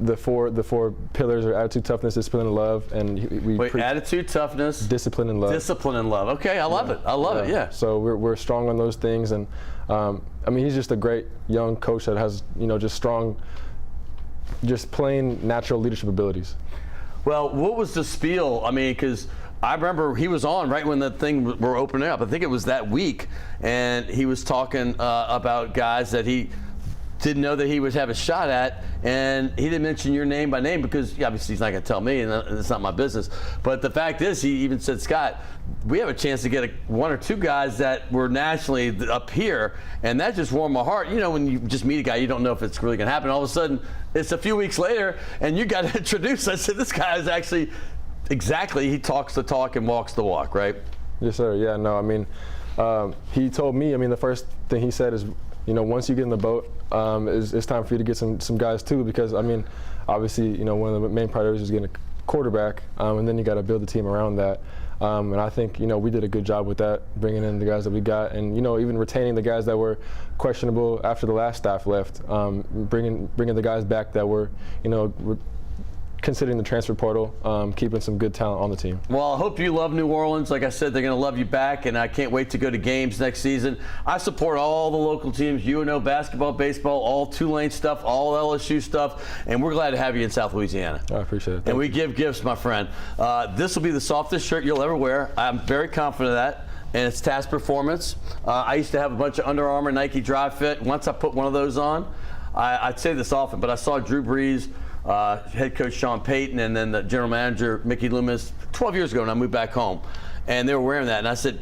the four pillars are attitude, toughness, discipline, and love. And Wait, attitude, toughness, discipline, and love. Discipline and love. Okay, I love it. I love it. Yeah. So we're strong on those things, and I mean, he's just a great young coach that has just strong, just plain natural leadership abilities. Well, what was the spiel? I mean, because I remember he was on right when the thing were opening up. I think it was that week, and he was talking about guys that he didn't know that he would have a shot at, and he didn't mention your name by name because obviously he's not going to tell me, and it's not my business. But the fact is, he even said, Scott, we have a chance to get one or two guys that were nationally up here, and that just warmed my heart. You know, when you just meet a guy, you don't know if it's really going to happen. All of a sudden, it's a few weeks later, and you got introduced. I said, this guy is actually exactly, he talks the talk and walks the walk, right? Yes, sir. Yeah, no, I mean, he told me, I mean, the first thing he said is, once you get in the boat, it's time for you to get some guys too, because I mean, obviously, one of the main priorities is getting a quarterback, and then you got to build a team around that. And I think we did a good job with that, bringing in the guys that we got, and even retaining the guys that were questionable after the last staff left, bringing the guys back that were considering the transfer portal, keeping some good talent on the team. Well, I hope you love New Orleans. Like I said, they're going to love you back, and I can't wait to go to games next season. I support all the local teams, UNO basketball, baseball, all Tulane stuff, all LSU stuff, and we're glad to have you in South Louisiana. I appreciate it. And we give gifts, my friend. This will be the softest shirt you'll ever wear. I'm very confident of that. And it's Task Performance. I used to have a bunch of Under Armour Nike Dry Fit. Once I put one of those on, I'd say this often, but I saw Drew Brees, head coach Sean Payton, and then the general manager Mickey Loomis 12 years ago when I moved back home, and they were wearing that, and I said,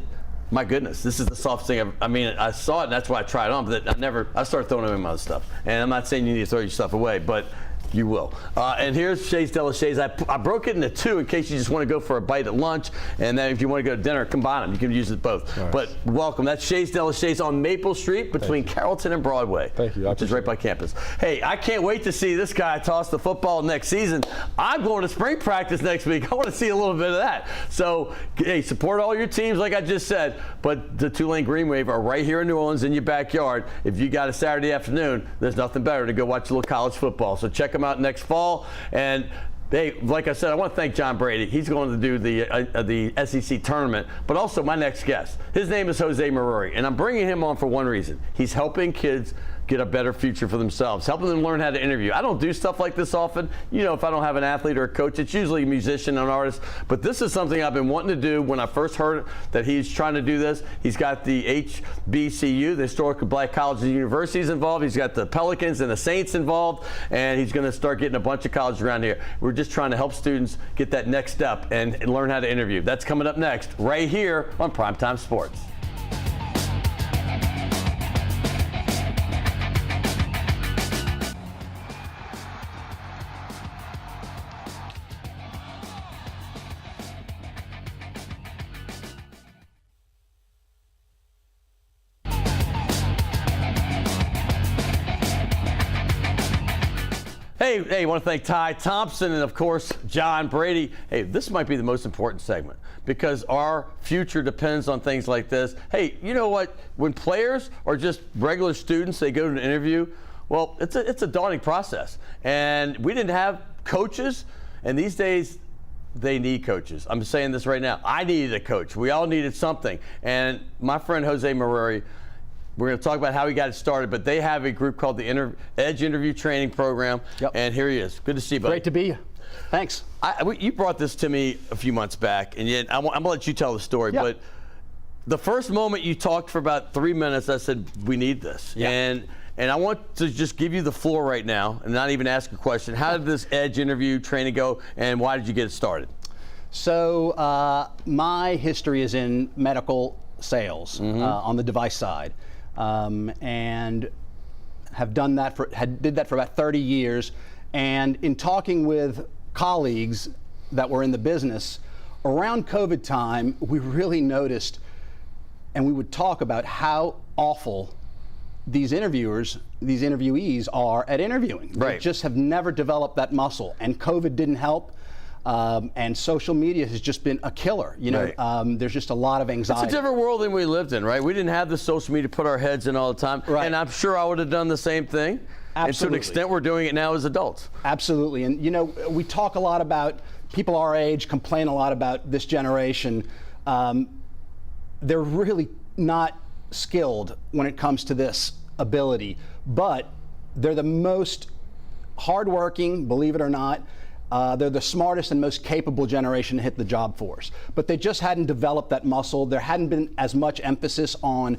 my goodness, this is the softest thing I mean, I saw it, and that's why I tried it on, but I started throwing away my other stuff. And I'm not saying you need to throw your stuff away, but you will. And here's Shays de la Shays. I broke it into two in case you just want to go for a bite at lunch, and then if you want to go to dinner, combine them. You can use it both. Nice. But welcome. That's Shays de la Shays on Maple Street between Carrollton and Broadway. Thank you. Which is right by campus. Hey, I can't wait to see this guy toss the football next season. I'm going to spring practice next week. I want to see a little bit of that. So, hey, support all your teams like I just said, but the Tulane Green Wave are right here in New Orleans in your backyard. If you got a Saturday afternoon, there's nothing better to go watch a little college football. So check them out next fall. And hey, like I said, I want to thank John Brady. He's going to do the SEC tournament, but also my next guest. His name is Jose Maruri, and I'm bringing him on for one reason. He's helping kids get a better future for themselves, helping them learn how to interview. I don't do stuff like this often. You know, if I don't have an athlete or a coach, it's usually a musician or an artist. But this is something I've been wanting to do when I first heard that he's trying to do this. He's got the HBCU, the Historical Black Colleges and Universities involved. He's got the Pelicans and the Saints involved, and he's going to start getting a bunch of colleges around here. We're just trying to help students get that next step and learn how to interview. That's coming up next, right here on Primetime Sports. Hey, I want to thank Ty Thompson and, of course, John Brady. Hey, this might be the most important segment because our future depends on things like this. Hey, you know what? When players are just regular students, they go to an interview, well, it's a daunting process. And we didn't have coaches, and these days they need coaches. I'm saying this right now. I needed a coach. We all needed something. And my friend Jose Maruri, we're going to talk about how he got it started, but they have a group called the Edge Interview Training Program, and here he is. Good to see you, buddy. Great to be here. Thanks. You brought this to me a few months back, and yet I'm going to let you tell the story, but the first moment you talked for about 3 minutes, I said, we need this. And I want to just give you the floor right now and not even ask a question. How did this Edge Interview Training go, and why did you get it started? So my history is in medical sales on the device side. And have done that did that for about 30 years. And in talking with colleagues that were in the business around COVID time, we really noticed, and we would talk about how awful these interviewees are at interviewing. They just have never developed that muscle, and COVID didn't help. And social media has just been a killer. You know, there's just a lot of anxiety. It's a different world than we lived in, right? We didn't have the social media to put our heads in all the time. And I'm sure I would have done the same thing. Absolutely. And to an extent, we're doing it now as adults. Absolutely. And, you know, we talk a lot about people our age, complain a lot about this generation. They're really not skilled when it comes to this ability, but they're the most hardworking, believe it or not. They're the smartest and most capable generation to hit the job force. But they just hadn't developed that muscle. There hadn't been as much emphasis on,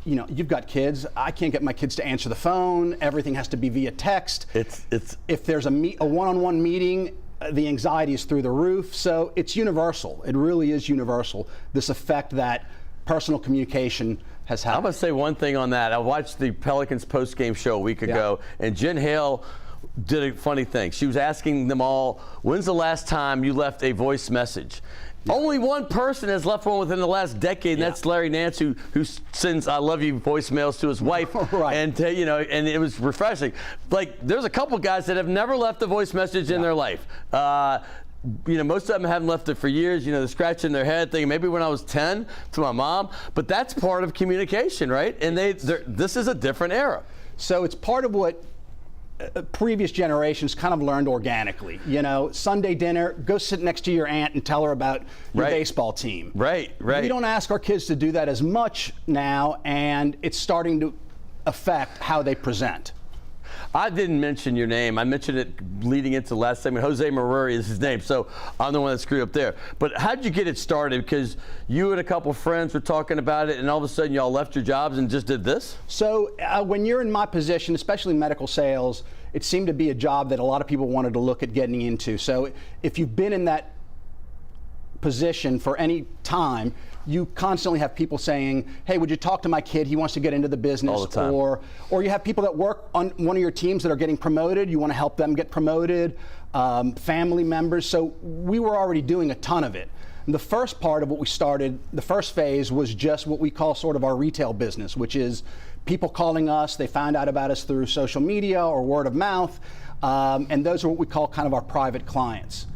you know, you've got kids. I can't get my kids to answer the phone. Everything has to be via text. If there's a one-on-one meeting, the anxiety is through the roof. So it's universal. It really is universal, this effect that personal communication has had. I'm going to say one thing on that. I watched the Pelicans post-game show a week ago, and Jen Hale did a funny thing. She was asking them all, when's the last time you left a voice message? Only one person has left one within the last decade, and that's Larry Nance, who sends "I love you" voicemails to his wife. And you know, and it was refreshing. Like, there's a couple guys that have never left a voice message in their life. You know, most of them haven't left it for years. You know, they're scratching their head thinking maybe when I was 10 to my mom. But that's part of communication, right? And this is a different era. So it's part of what previous generations kind of learned organically. You know, Sunday dinner, go sit next to your aunt and tell her about your baseball team. Right. We don't ask our kids to do that as much now, and it's starting to affect how they present. I didn't mention your name. I mentioned it leading into the last segment. Jose Maruri is his name, so I'm the one that screwed up there. But how did you get it started? Because you and a couple of friends were talking about it, and all of a sudden y'all left your jobs and just did this? So when you're in my position, especially medical sales, it seemed to be a job that a lot of people wanted to look at getting into. So if you've been in that position for any time, you constantly have people saying, hey, would you talk to my kid? He wants to get into the business. All the time. Or you have people that work on one of your teams that are getting promoted. You want to help them get promoted, family members. So we were already doing a ton of it. And the first part of what we started, the first phase, was just what we call sort of our retail business, which is people calling us. They found out about us through social media or word of mouth. And those are what we call kind of our private clients.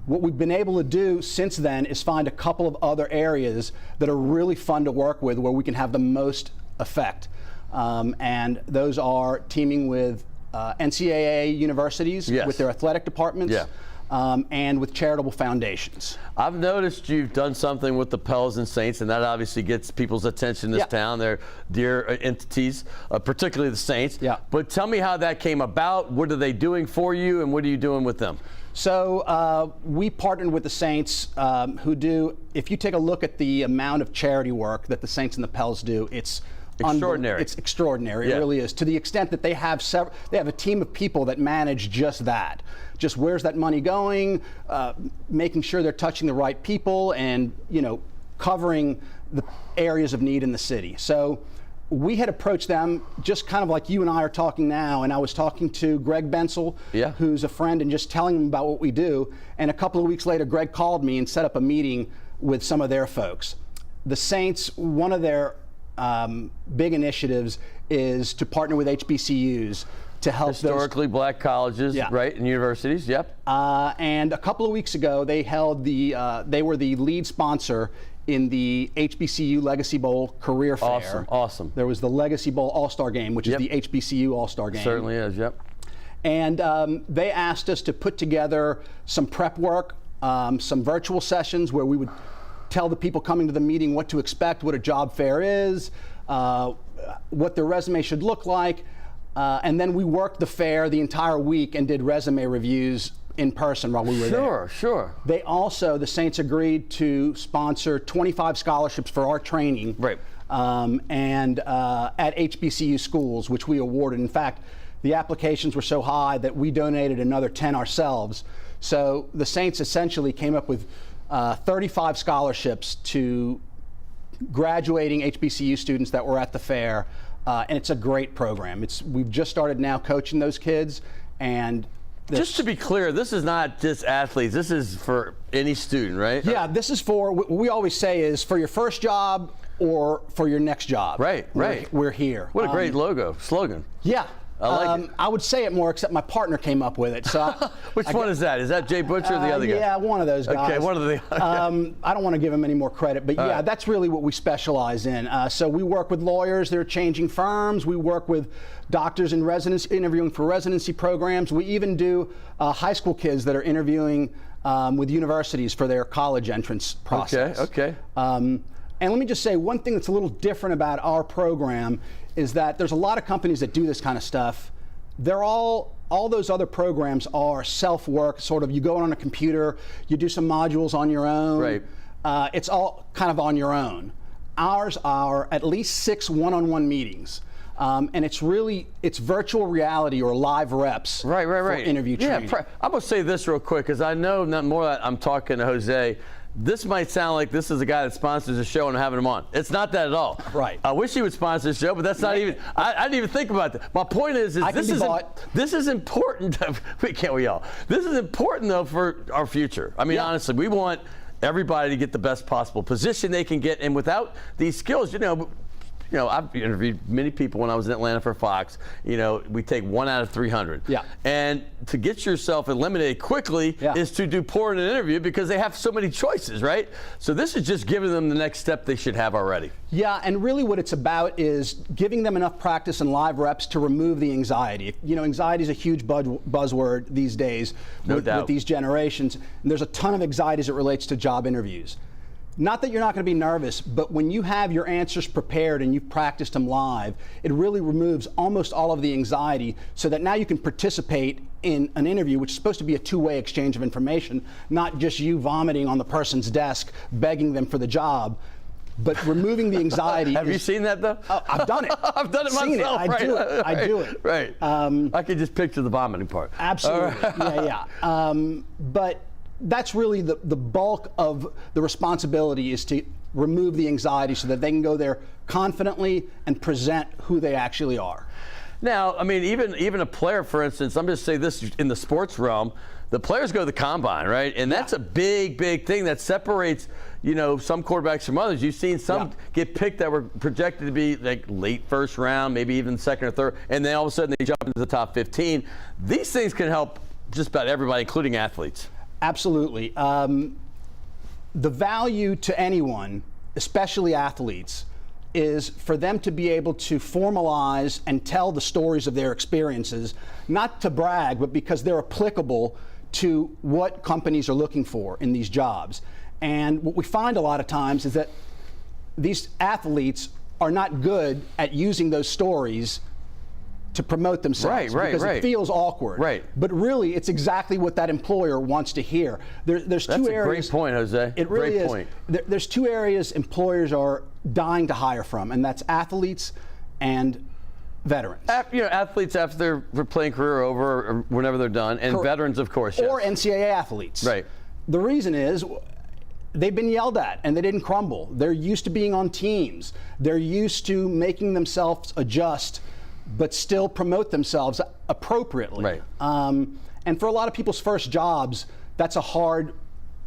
What we've been able to do since then is find a couple of other areas that are really fun to work with where we can have the most effect. And those are teaming with NCAA universities, with their athletic departments, and with charitable foundations. I've noticed you've done something with the Pels and Saints, and that obviously gets people's attention in this town. They're dear entities, particularly the Saints. But tell me how that came about. What are they doing for you, and what are you doing with them? So we partnered with the Saints, who do, if you take a look at the amount of charity work that the Saints and the Pels do, it's extraordinary. It's extraordinary. It really is. To the extent that they have a team of people that manage just that. Just where's that money going, making sure they're touching the right people, and covering the areas of need in the city. So we had approached them just kind of like you and I are talking now, and I was talking to Greg Bensel, who's a friend, and just telling him about what we do. And a couple of weeks later, Greg called me and set up a meeting with some of their folks. The Saints, one of their big initiatives is to partner with HBCUs to help historically black colleges, right, and universities. And a couple of weeks ago, they held they were the lead sponsor in the HBCU Legacy Bowl Career Fair. Awesome. There was the Legacy Bowl All-Star Game, which is the HBCU All-Star Game. Certainly is, And they asked us to put together some prep work, some virtual sessions where we would tell the people coming to the meeting what to expect, what a job fair is, what their resume should look like. And then we worked the fair the entire week and did resume reviews in person while we were there. Sure. They also, the Saints agreed to sponsor 25 scholarships for our training. And at HBCU schools, which we awarded. In fact, the applications were so high that we donated another 10 ourselves. So the Saints essentially came up with 35 scholarships to graduating HBCU students that were at the fair. And it's a great program. We've just started now coaching those kids, and just to be clear, this is not just athletes. This is for any student, right? Yeah, this is for, what we always say is for your first job or for your next job. Right. We're here. What a great slogan. Yeah. I like it. I would say it more, except my partner came up with it. So Which one is that? Is that Jay Butcher or the other guy? Yeah, one of those guys. Okay, one of the I don't want to give him any more credit, but that's really what we specialize in. So we work with lawyers that are changing firms. We work with doctors in residency, interviewing for residency programs. We even do high school kids that are interviewing with universities for their college entrance process. Okay. And let me just say, one thing that's a little different about our program is that there's a lot of companies that do this kind of stuff. They're all those other programs are self-work, sort of, you go on a computer, you do some modules on your own. Right. It's all kind of on your own. Ours are at least 6 one-on-one meetings. And it's virtual reality or live reps for interview training. I'm going to say this real quick, because I know not more that I'm talking to Jose. This might sound like this is a guy that sponsors a show and I'm having him on. It's not that at all. Right. I wish he would sponsor the show, but that's not even, I didn't even think about that. My point is this is important. Can't we all? This is important, though, for our future. I mean, honestly, we want everybody to get the best possible position they can get. And without these skills, you know, I've interviewed many people when I was in Atlanta for Fox. You know, we take 1 out of 300. Yeah. And to get yourself eliminated quickly is to do poor in an interview because they have so many choices, right? So this is just giving them the next step they should have already. Yeah, and really what it's about is giving them enough practice and live reps to remove the anxiety. You know, anxiety is a huge buzzword these days with these generations. And there's a ton of anxiety as it relates to job interviews. Not that you're not going to be nervous, but when you have your answers prepared and you've practiced them live, it really removes almost all of the anxiety so that now you can participate in an interview, which is supposed to be a two-way exchange of information, not just you vomiting on the person's desk, begging them for the job. But removing the anxiety. Have you seen that though? I've done it. I've done it myself. I do it. I do it. Right. I could just picture the vomiting part. Absolutely. Yeah. But that's really the bulk of the responsibility, is to remove the anxiety so that they can go there confidently and present who they actually are. Now, I mean, even a player, for instance, I'm just saying this in the sports realm, the players go to the combine, right? And that's a big thing that separates, you know, some quarterbacks from others. You've seen some get picked that were projected to be like late first round, maybe even second or third, and then all of a sudden they jump into the top 15. These things can help just about everybody, including athletes. Absolutely. The value to anyone, especially athletes, is for them to be able to formalize and tell the stories of their experiences, not to brag, but because they're applicable to what companies are looking for in these jobs. And what we find a lot of times is that these athletes are not good at using those stories to promote themselves because it feels awkward. Right. But really, it's exactly what that employer wants to hear. There's two areas. That's a great point, Jose. It really great point. There's two areas employers are dying to hire from, and that's athletes and veterans. You know, athletes after their playing career over, or whenever they're done, and veterans, of course. Or NCAA athletes. Right. The reason is they've been yelled at and they didn't crumble. They're used to being on teams. They're used to making themselves adjust but still promote themselves appropriately. Right. And for a lot of people's first jobs, that's a hard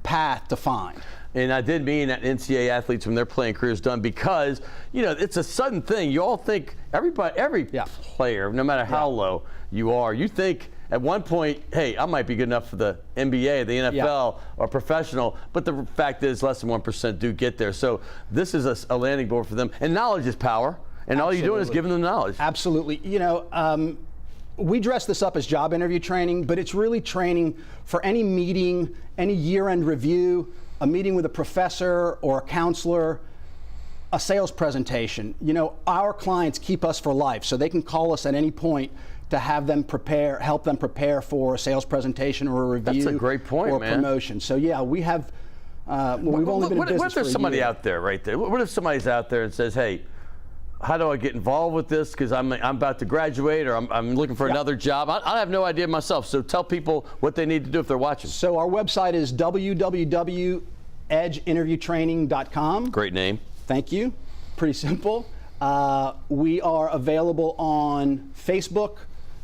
path to find. And I did mean that NCAA athletes when their playing career is done, because, you know, it's a sudden thing. You all think, every player, no matter how low you are, you think at one point, hey, I might be good enough for the NBA, the NFL, or professional, but the fact is less than 1% do get there. So this is a landing board for them. And knowledge is power. And all you're doing is giving them knowledge. Absolutely. You know, we dress this up as job interview training, but it's really training for any meeting, any year-end review, a meeting with a professor or a counselor, a sales presentation. You know, our clients keep us for life, so they can call us at any point to have them help them prepare for a sales presentation or a review. That's a great point, or promotion. So yeah, we have. We've only been in business what if there's somebody out there right there? What if somebody's out there and says, hey, how do I get involved with this? Because I'm about to graduate, or I'm looking for another job. I have no idea myself. So tell people what they need to do if they're watching. So our website is www.edgeinterviewtraining.com. Great name. Thank you. Pretty simple. We are available on Facebook.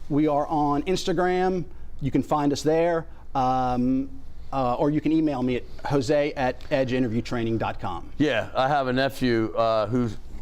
We are on Instagram. You can find us there. Or you can email me at jose@edgeinterviewtraining.com. Yeah, I have a nephew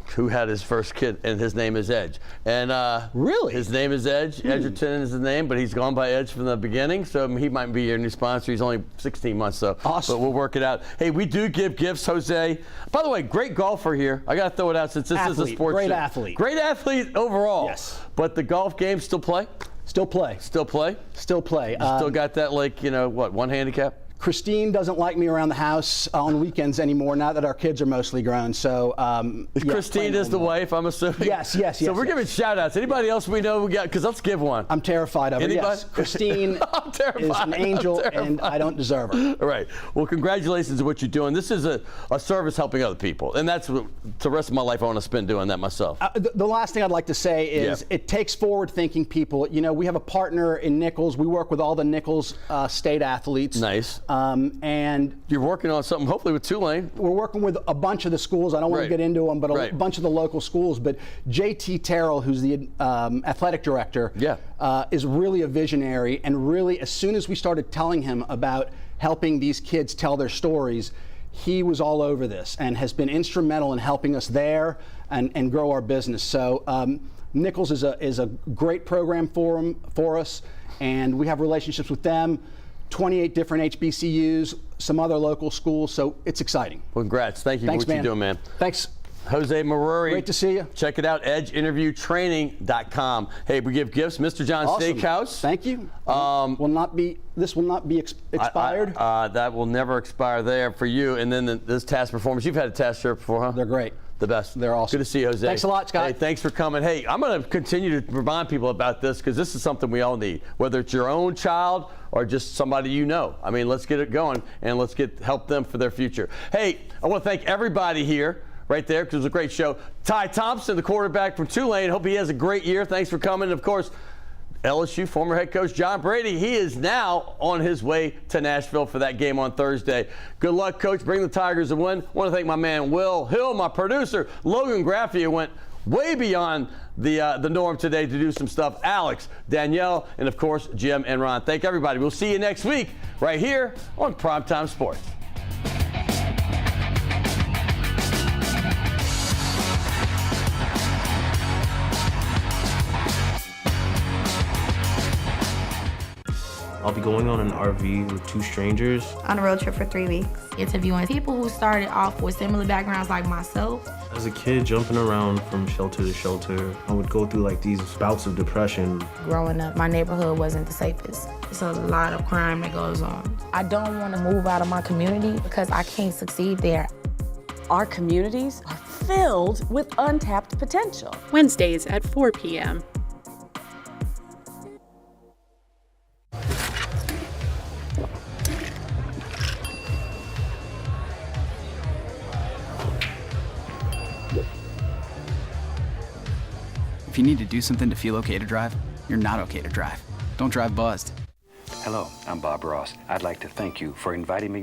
who had his first kid, and his name is Edge. And really, his name is Edge. Edgerton is his name, but he's gone by Edge from the beginning. So he might be your new sponsor. He's only 16 months, so awesome. But we'll work it out. Hey, we do give gifts, Jose. By the way, great golfer here. I got to throw it out since this is a sports Great show. athlete. Great athlete overall. Yes. But the golf game still play? Still play. Still play? Still play. You still got that, like, you know, what, one handicap? Christine doesn't like me around the house on weekends anymore, now that our kids are mostly grown. So Christine is the wife, I'm assuming? Yes. So we're giving shout-outs. Anybody else we know we got? Because let's give one. I'm terrified of her. Anybody? Yes. Christine is an angel, and I don't deserve her. All right. Well, congratulations on what you're doing. This is a service helping other people, and that's what the rest of my life I want to spend doing that myself. The last thing I'd like to say is it takes forward-thinking people. You know, we have a partner in Nichols. We work with all the Nichols state athletes. Nice. And you're working on something, hopefully with Tulane. We're working with a bunch of the schools. I don't want to get into them, but a bunch of the local schools. But J.T. Terrell, who's the athletic director, is really a visionary. And really, as soon as we started telling him about helping these kids tell their stories, he was all over this and has been instrumental in helping us there and grow our business. So Nichols is a great program for us, and we have relationships with them, 28 different HBCUs, some other local schools, so it's exciting. Well, congrats. Thank you Thanks, for what you're doing, man. Thanks. Jose Maruri. Great to see you. Check it out, edgeinterviewtraining.com. Hey, we give gifts. Mr. John Awesome. Steakhouse. Thank you. This will not be expired. That will never expire there for you. And then this task performance. You've had a task shirt before, huh? They're great. The best. They're awesome. Good to see you, Jose. Thanks a lot, Scott. Hey, thanks for coming. Hey, I'm going to continue to remind people about this because this is something we all need, whether it's your own child or just somebody you know. I mean, let's get it going and let's help them for their future. Hey, I want to thank everybody here right there because it was a great show. Ty Thompson, the quarterback from Tulane. Hope he has a great year. Thanks for coming. And of course, LSU former head coach John Brady. He is now on his way to Nashville for that game on Thursday. Good luck, Coach. Bring the Tigers a win. I want to thank my man Will Hill, my producer. Logan Graffia went way beyond the norm today to do some stuff. Alex, Danielle, and of course, Jim and Ron. Thank everybody. We'll see you next week right here on Primetime Sports. I'll be going on an RV with 2 strangers. On a road trip for 3 weeks. Interviewing people who started off with similar backgrounds like myself. As a kid, jumping around from shelter to shelter, I would go through like these bouts of depression. Growing up, my neighborhood wasn't the safest. It's a lot of crime that goes on. I don't want to move out of my community because I can't succeed there. Our communities are filled with untapped potential. Wednesdays at 4 p.m. If you need to do something to feel okay to drive, you're not okay to drive. Don't drive buzzed. Hello, I'm Bob Ross. I'd like to thank you for inviting me